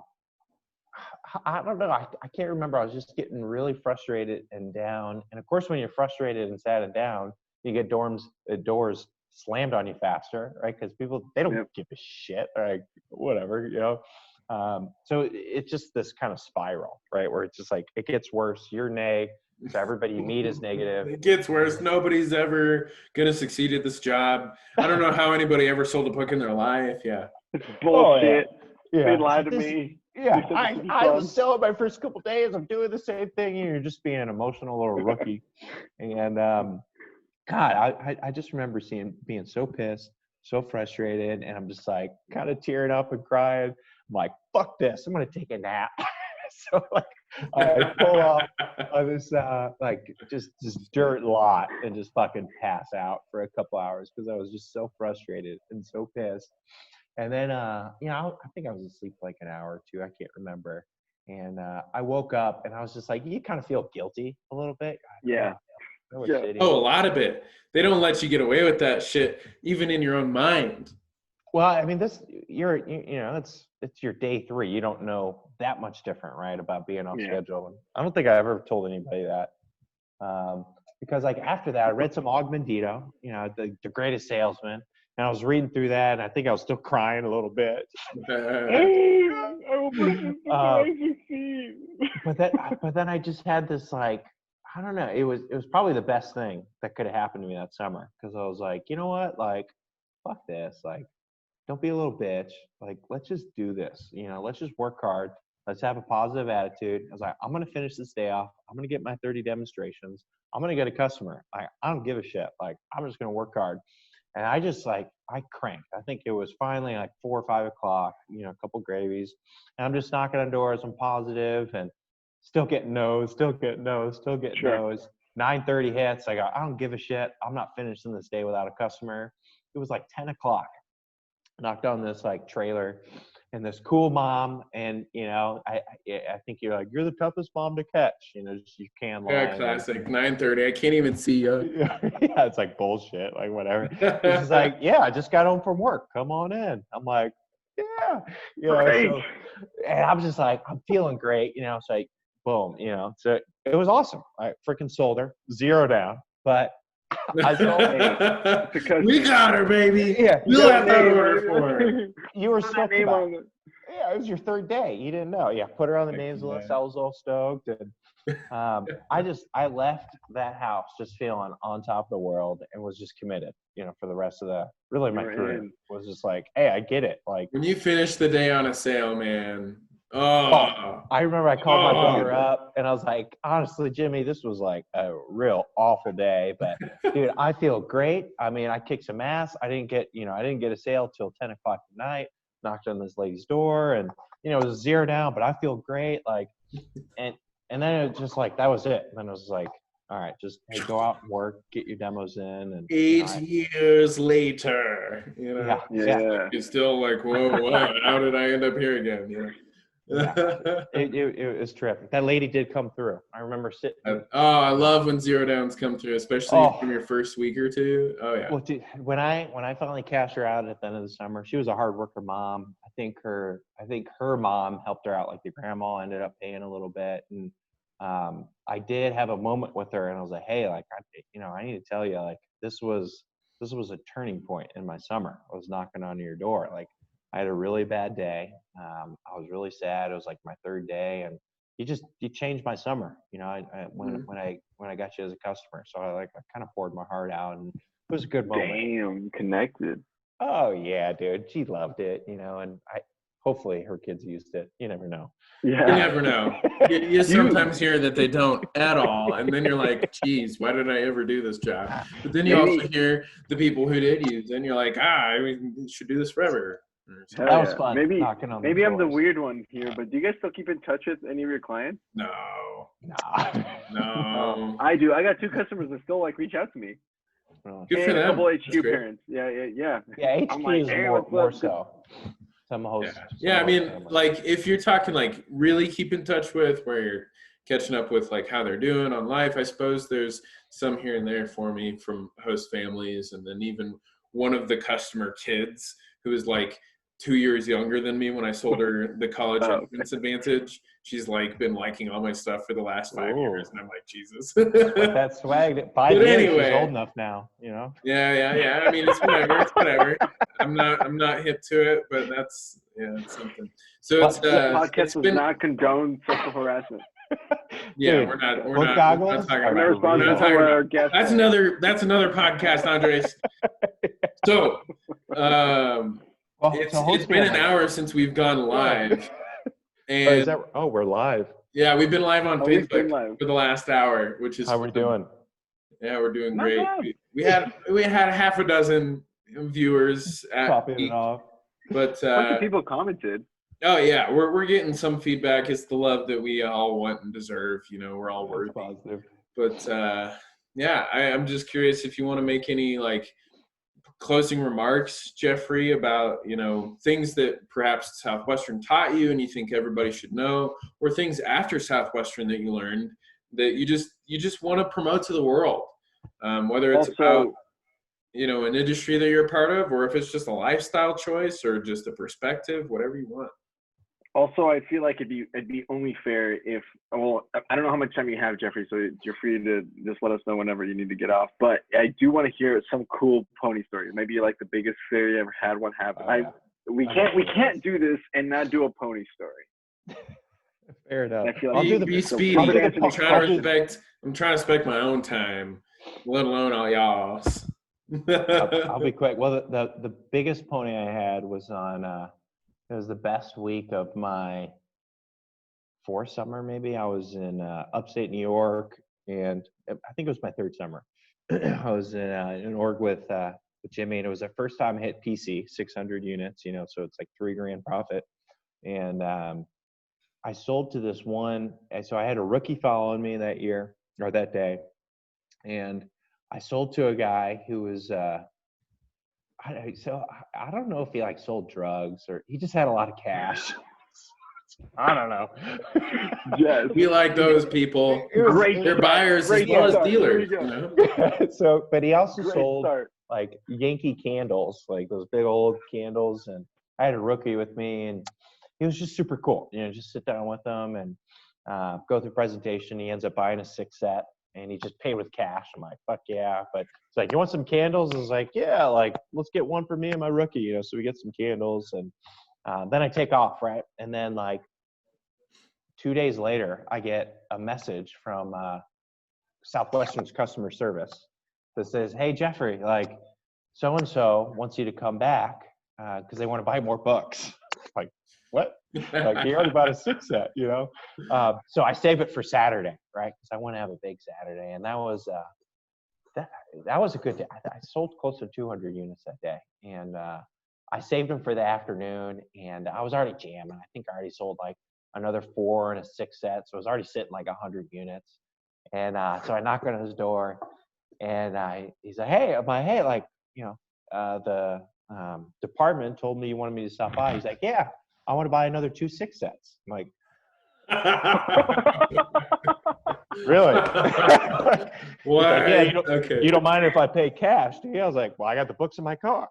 A: don't know. I can't remember. I was just getting really frustrated and down. And of course, when you're frustrated and sad and down, you get doors slammed on you faster, right? Because people, they don't give a shit, right? Whatever, so it's just this kind of spiral, right? Where it's just like, it gets worse. You're neg. So everybody you meet is negative.
B: It gets worse. Nobody's ever going to succeed at this job. I don't know how anybody ever sold a book in their life. Yeah.
C: It's bullshit.
A: Yeah.
C: They lied to me.
A: Yeah. I was selling my first couple days. I'm doing the same thing. You're just being an emotional little rookie. And God, I just remember being so pissed, so frustrated, and I'm just like kind of tearing up and crying. I'm like, fuck this, I'm gonna take a nap. So like I pull off on this like just this dirt lot and just fucking pass out for a couple hours because I was just so frustrated and so pissed. And then you know, I think I was asleep for like an hour or two, I can't remember. And I woke up and I was just like, you kind of feel guilty a little bit.
C: Yeah.
B: Oh, a lot of it. They don't let you get away with that shit, even in your own mind.
A: Well, I mean, you know, it's your day 3. You don't know that much different, right, about being off schedule. And I don't think I ever told anybody that. Because like after that, I read some Ogmandino, you know, the greatest salesman. And I was reading through that, and I think I was still crying a little bit. But then I just had this like, I don't know. It was probably the best thing that could have happened to me that summer, because I was like, you know what, like, fuck this, like, don't be a little bitch. Like, let's just do this. You know, let's just work hard. Let's have a positive attitude. I was like, I'm gonna finish this day off. I'm gonna get my 30 demonstrations. I'm gonna get a customer. I don't give a shit. Like, I'm just gonna work hard. And I just like, I cranked. I think it was finally like 4 or 5 o'clock, you know, a couple gravies. And I'm just knocking on doors. I'm positive and still getting no's. 9:30 hits. I go, I don't give a shit. I'm not finishing this day without a customer. It was like 10 o'clock. Knocked on this like trailer, and this cool mom, and you know, I think you're like, you're the toughest mom to catch. You know, just, you can lie.
B: Yeah, classic. 9:30. I can't even see you.
A: Yeah, it's like bullshit, like whatever. It's like, yeah, I just got home from work. Come on in. I'm like, yeah, you know. So, and I'm just like, I'm feeling great. You know, it's like, boom. You know, so it was awesome. I freaking sold her 0 down, but. I told her
C: because
B: we got her, baby.
A: Yeah,
B: you have that order for her.
A: You were stoked about it. Yeah, it was your 3rd day. You didn't know. Yeah, put her on the names list. I was all stoked, and I left that house just feeling on top of the world, and was just committed. You know, for the rest of my career was just like, hey, I get it. Like,
B: when you finish the day on a sale, man. Oh,
A: I remember I called my brother up, and I was like, honestly, Jimmy, this was like a real awful day, but dude, I feel great. I mean, I kicked some ass. I didn't get a sale till 10 o'clock at night. Knocked on this lady's door, and you know, it was 0 down, but I feel great. Like, and then it was just like, that was it. And then it was like, all right, just go out and work, get your demos in. And
B: 8 years later, you know, it's still like, whoa, how did I end up here again? You know.
A: Yeah. It was terrific. That lady did come through. I remember sitting.
B: I love when 0 downs come through, especially in your first week or two. Oh yeah.
A: Well, dude, when I finally cashed her out at the end of the summer, she was a hard worker mom. I think her mom helped her out. Like, the grandma ended up paying a little bit, and I did have a moment with her, and I was like, hey, like, I need to tell you, like, this was a turning point in my summer. I was knocking on your door, like. I had a really bad day. I was really sad. It was like my 3rd day, and you changed my summer. You know, when I got you as a customer, so I kind of poured my heart out, and it was a good moment.
C: Damn, connected.
A: Oh yeah, dude, she loved it. You know, and hopefully her kids used it. You never know.
C: Yeah,
B: you never know. You sometimes hear that they don't at all, and then you're like, geez, why did I ever do this job? But then you also hear the people who did use, and you're like, we should do this forever.
A: That was fun.
C: Maybe I'm the weird one here, but do you guys still keep in touch with any of your clients?
B: No.
C: I do. I got 2 customers that still like reach out to me.
B: Good for them.
C: A couple HQ parents. Yeah.
A: Yeah, HQ is more so. Some hosts.
B: Yeah, I mean, like, if you're talking like really keep in touch with, where you're catching up with like how they're doing on life, I suppose there's some here and there for me from host families, and then even one of the customer kids who is like 2 years younger than me when I sold her the college entrance advantage. She's like been liking all my stuff for the last 5 years, and I'm like, Jesus.
A: That swag. 5 years, anyway, she's old enough now, you know.
B: Yeah. I mean, it's whatever. I'm not hip to it, but it's something. So it's
C: podcast does not condone sexual harassment.
B: Yeah, dude, we're not talking about our guests. That's another podcast, Andres. So, it's been an hour since we've gone live, and
A: we're live.
B: Yeah, we've been live on Facebook for the last hour, which is
A: how we're doing.
B: Yeah, we're doing great. We had half a dozen viewers
A: Popping it off.
B: But
C: a bunch of people commented.
B: Oh yeah, we're getting some feedback. It's the love that we all want and deserve. You know, we're all worthy.
A: Positive.
B: But yeah, I'm just curious if you want to make any like closing remarks, Jeffrey, about, you know, things that perhaps Southwestern taught you and you think everybody should know, or things after Southwestern that you learned that you just want to promote to the world, whether it's about, you know, an industry that you're a part of, or if it's just a lifestyle choice or just a perspective, whatever you want.
C: Also, I feel like it'd be only fair if, well, I don't know how much time you have, Jeffrey, so you're free to just let us know whenever you need to get off. But I do want to hear some cool pony stories. Maybe like the biggest fair you ever had one happen. We can't do this and not do a pony story.
A: Fair enough.
C: I feel
B: like be speedy. I'm trying to respect my own time, let alone all y'all's.
A: I'll be quick. Well, the biggest pony I had was on. It was the best week of my fourth summer, maybe. I was in upstate New York, and I think it was my third summer. I was in org with Jimmy, and it was the first time I hit PC, 600 units, you know, so it's like $3,000 profit. And I sold to this one, and so I had a rookie following me that year, or that day, and I sold to a guy who was so I don't know if he like sold drugs or he just had a lot of cash. I don't know.
C: Yes.
B: We like those people. They're buyers as well as dealers. You know?
A: So, but he also sold like Yankee candles, like those big old candles. And I had a rookie with me, and he was just super cool. You know, just sit down with them and go through presentation. He ends up buying a 6 set. And he just paid with cash. I'm like, fuck yeah. But it's like, you want some candles? I was like, yeah, like, let's get one for me and my rookie, you know, so we get some candles. And then I take off, right? And then like 2 days later, I get a message from Southwestern's customer service that says, hey, Jeffrey, like, so-and-so wants you to come back because they want to buy more books. Like, what? Like, he already bought a 6 set, you know? So I save it for Saturday, right? Because I want to have a big Saturday. And that was a good day. I sold close to 200 units that day. And I saved them for the afternoon, and I was already jamming. I think I already sold like another 4 and a 6 set. So I was already sitting like 100 units. And so I knock on his door, and he's like, hey, like, you know, the department told me you wanted me to stop by. He's like, yeah, I want to buy another 2 6 sets. I'm like, really?
B: Why?
A: Like, yeah, you don't mind if I pay cash, do you? I was like, well, I got the books in my car.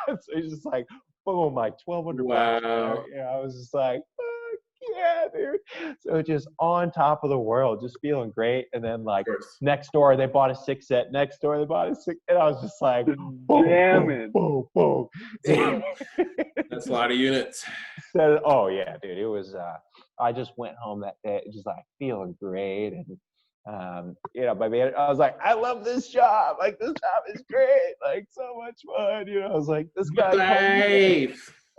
A: So he's just like, boom, like 1,200 bucks. Yeah, I was just like, fuck yeah, dude. So just on top of the world, just feeling great. And then like next door, they bought a 6 set. Next door, they bought a 6, and I was just like, boom, boom, boom.
B: That's a lot of units.
A: So, oh yeah, dude. It was. I just went home that day, just like feeling great, and you know, my man, I was like, I love this job. Like, this job is great. Like, so much fun. You know, I was like, this guy.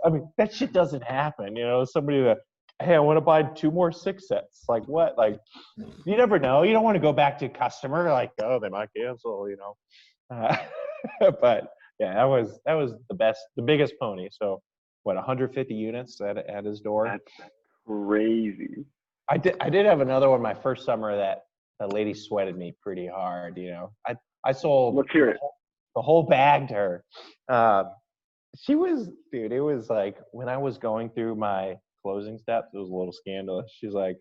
A: I mean, that shit doesn't happen. You know, somebody that, hey, I want to buy 2 more 6 sets. Like, what? Like, you never know. You don't want to go back to a customer like, oh, they might cancel. You know, but yeah, that was the biggest pony. So, what, 150 units at his door?
C: That's crazy.
A: I did have another one my first summer that the lady sweated me pretty hard. You know, I sold the whole bag to her. She was, dude, it was like when I was going through my closing steps, it was a little scandalous. She's like,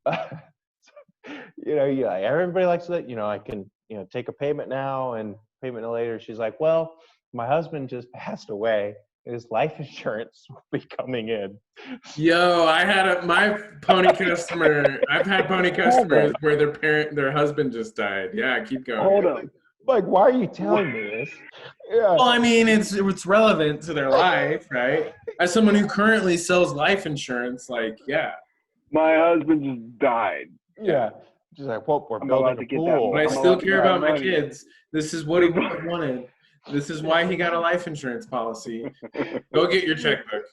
A: you know, yeah, everybody likes that. You know, I can, you know, take a payment now and payment later. She's like, well, my husband just passed away. His life insurance will be coming in.
B: Yo, I had my pony customer. I've had pony customers where their husband just died. Yeah, keep going.
C: Hold on.
A: Like, why are you telling me this? Yeah.
B: Well, I mean, it's relevant to their life, right? As someone who currently sells life insurance, like, yeah.
C: My husband just died.
A: Yeah. Just like, well, we're building a pool.
B: But I still care about my kids. This is what he wanted. This is why he got a life insurance policy. Go get your checkbook.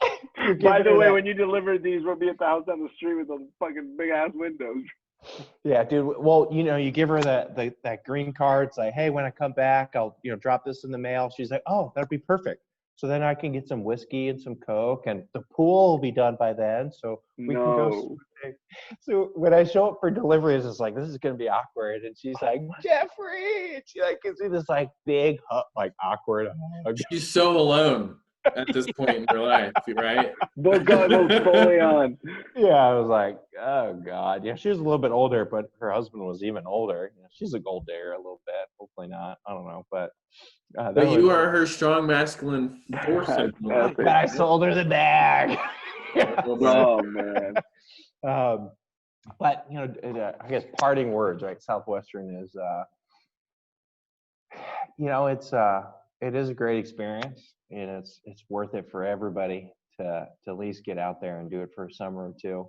C: By the way, when you deliver these, we'll be at the house down the street with those fucking big ass windows.
A: Yeah, dude. Well, you give her that green card. It's like, hey, when I come back, I'll drop this in the mail. She's like, oh, that'd be perfect. So then I can get some whiskey and some Coke, and the pool will be done by then. So we can go swimming. So when I show up for delivery, it's just like, this is gonna be awkward. And she's like, Jeffrey, and she like gives me this like big like awkward hug.
B: She's so alone at this point in her life, right?
C: Both got both fully on.
A: Yeah, I was like, oh God. Yeah, she was a little bit older, but her husband was even older. She's a gold digger a little bit. Hopefully not. I don't know, but.
B: But you are her strong masculine force.
A: But I sold her the bag.
C: Oh man.
A: But I guess parting words, right? Southwestern is, it is a great experience, and it's worth it for everybody to at least get out there and do it for a summer or two.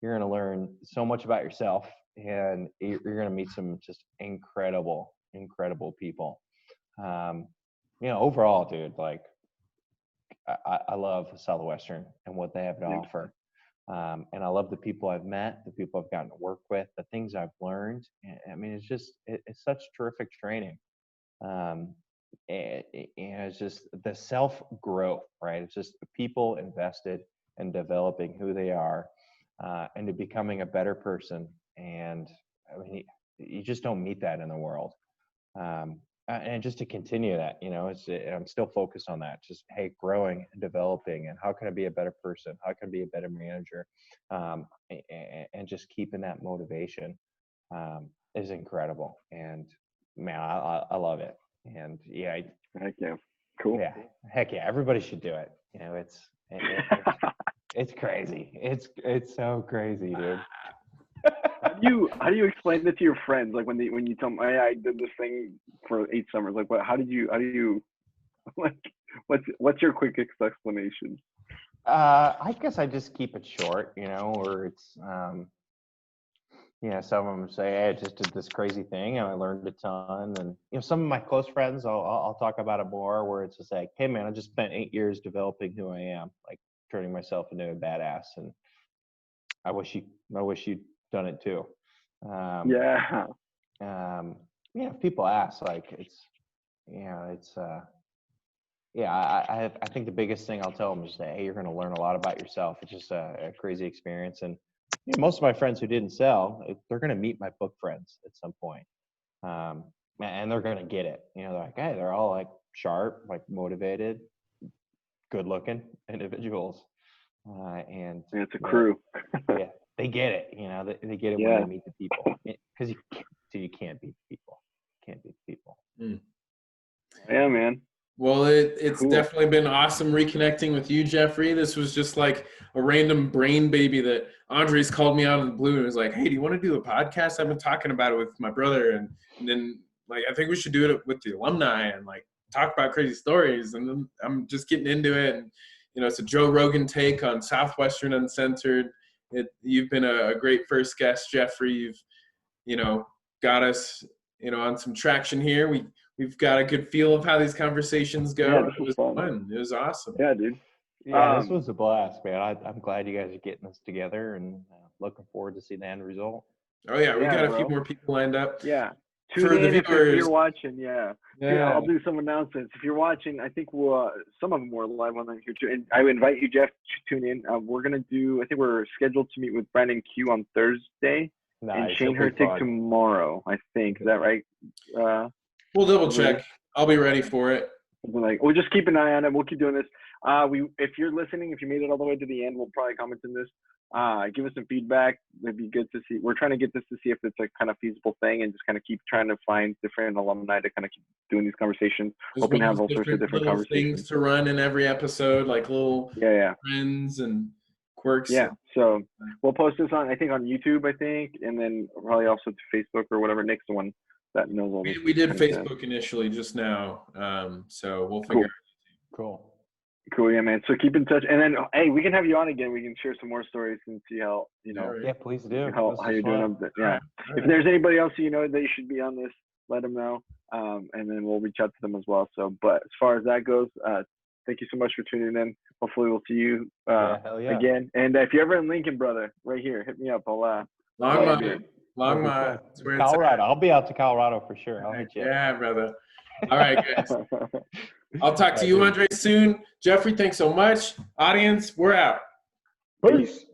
A: You're going to learn so much about yourself, and you're going to meet some just incredible people. Overall, dude, like I love Southwestern and what they have to offer. And I love the people I've met, the people I've gotten to work with, the things I've learned. I mean, it's such terrific training. And it's just the self-growth, right? It's just the people invested in developing who they are, and to becoming a better person. And I mean, you just don't meet that in the world. And just to continue that, I'm still focused on that. Just, hey, growing and developing, and how can I be a better person? How can I be a better manager? And just keeping that motivation is incredible. And man, I love it. And yeah,
C: heck yeah, cool.
A: Yeah, heck yeah, everybody should do it. It's crazy. It's so crazy, dude.
C: How do you explain it to your friends? Like when you tell them, hey, I did this thing for 8 summers. Like, how do you like? What's your quickest explanation?
A: I guess I just keep it short, or it's some of them say, hey, I just did this crazy thing and I learned a ton. And some of my close friends, I'll talk about it more, where it's just like, hey man, I just spent 8 years developing who I am, like turning myself into a badass, and I wish you'd done it too. If people ask, like, I think the biggest thing I'll tell them is that, hey, you're going to learn a lot about yourself. It's just a crazy experience. And most of my friends who didn't sell, they're going to meet my book friends at some point. And they're going to get it. They're like, hey, they're all like sharp, like motivated, good looking individuals. And
C: it's a crew.
A: Yeah, they get it. They get it when they meet the people, because you can't beat people.
C: Yeah, man.
B: Well, it's definitely been awesome reconnecting with you, Jeffrey. This was just like a random brain baby that Andres called me out of the blue and was like, hey, do you want to do a podcast? I've been talking about it with my brother. And then, like, I think we should do it with the alumni and, like, talk about crazy stories. And then I'm just getting into it. And, it's a Joe Rogan take on Southwestern Uncensored. You've been a great first guest, Jeffrey. You've, got us, on some traction here. We've got a good feel of how these conversations go.
C: Yeah, this
B: was fun. It was awesome.
C: Yeah, dude.
A: Yeah, this was a blast, man. I'm glad you guys are getting this together, and looking forward to see the end result.
B: Oh yeah, we got a few more people lined up.
C: Yeah.
B: For the
C: if
B: viewers,
C: you're watching, I'll do some announcements. If you're watching, I think some of them were live on here too. And I would invite you, Jeff, to tune in. I think we're scheduled to meet with Brandon Q on Thursday. Nice. And Shane Hertig tomorrow, I think. Is that right?
B: We'll double check. I'll be ready for it.
C: We'll just keep an eye on it. We'll keep doing this. If you're listening, if you made it all the way to the end, we'll probably comment on this. Give us some feedback. It'd be good to see. We're trying to get this to see if it's a kind of feasible thing, and just kind of keep trying to find different alumni to kind of keep doing these conversations. Hoping to have all sorts of different conversations.
B: Things to run in every episode, like little trends and quirks.
C: Yeah. So we'll post this on YouTube, and then probably also to Facebook or whatever. Nick's the one that knows all this.
B: We did Facebook initially just now, so we'll figure.
C: Cool, yeah, man. So keep in touch, and then hey, we can have you on again. We can share some more stories and see how
A: Yeah, please do.
C: How you're doing. Yeah. If there's anybody else that you should be on this, let them know, and then we'll reach out to them as well. So, but as far as that goes, thank you so much for tuning in. Hopefully, we'll see you again. And if you're ever in Lincoln, brother, right here, hit me up. I'll
B: long Longmont. That's where it's
A: Colorado. I'll be out to Colorado for sure. I'll hit you.
B: Yeah, brother. All right, guys. I'll talk to you, Andre, soon. Jeffrey, thanks so much. Audience, we're out.
C: Peace.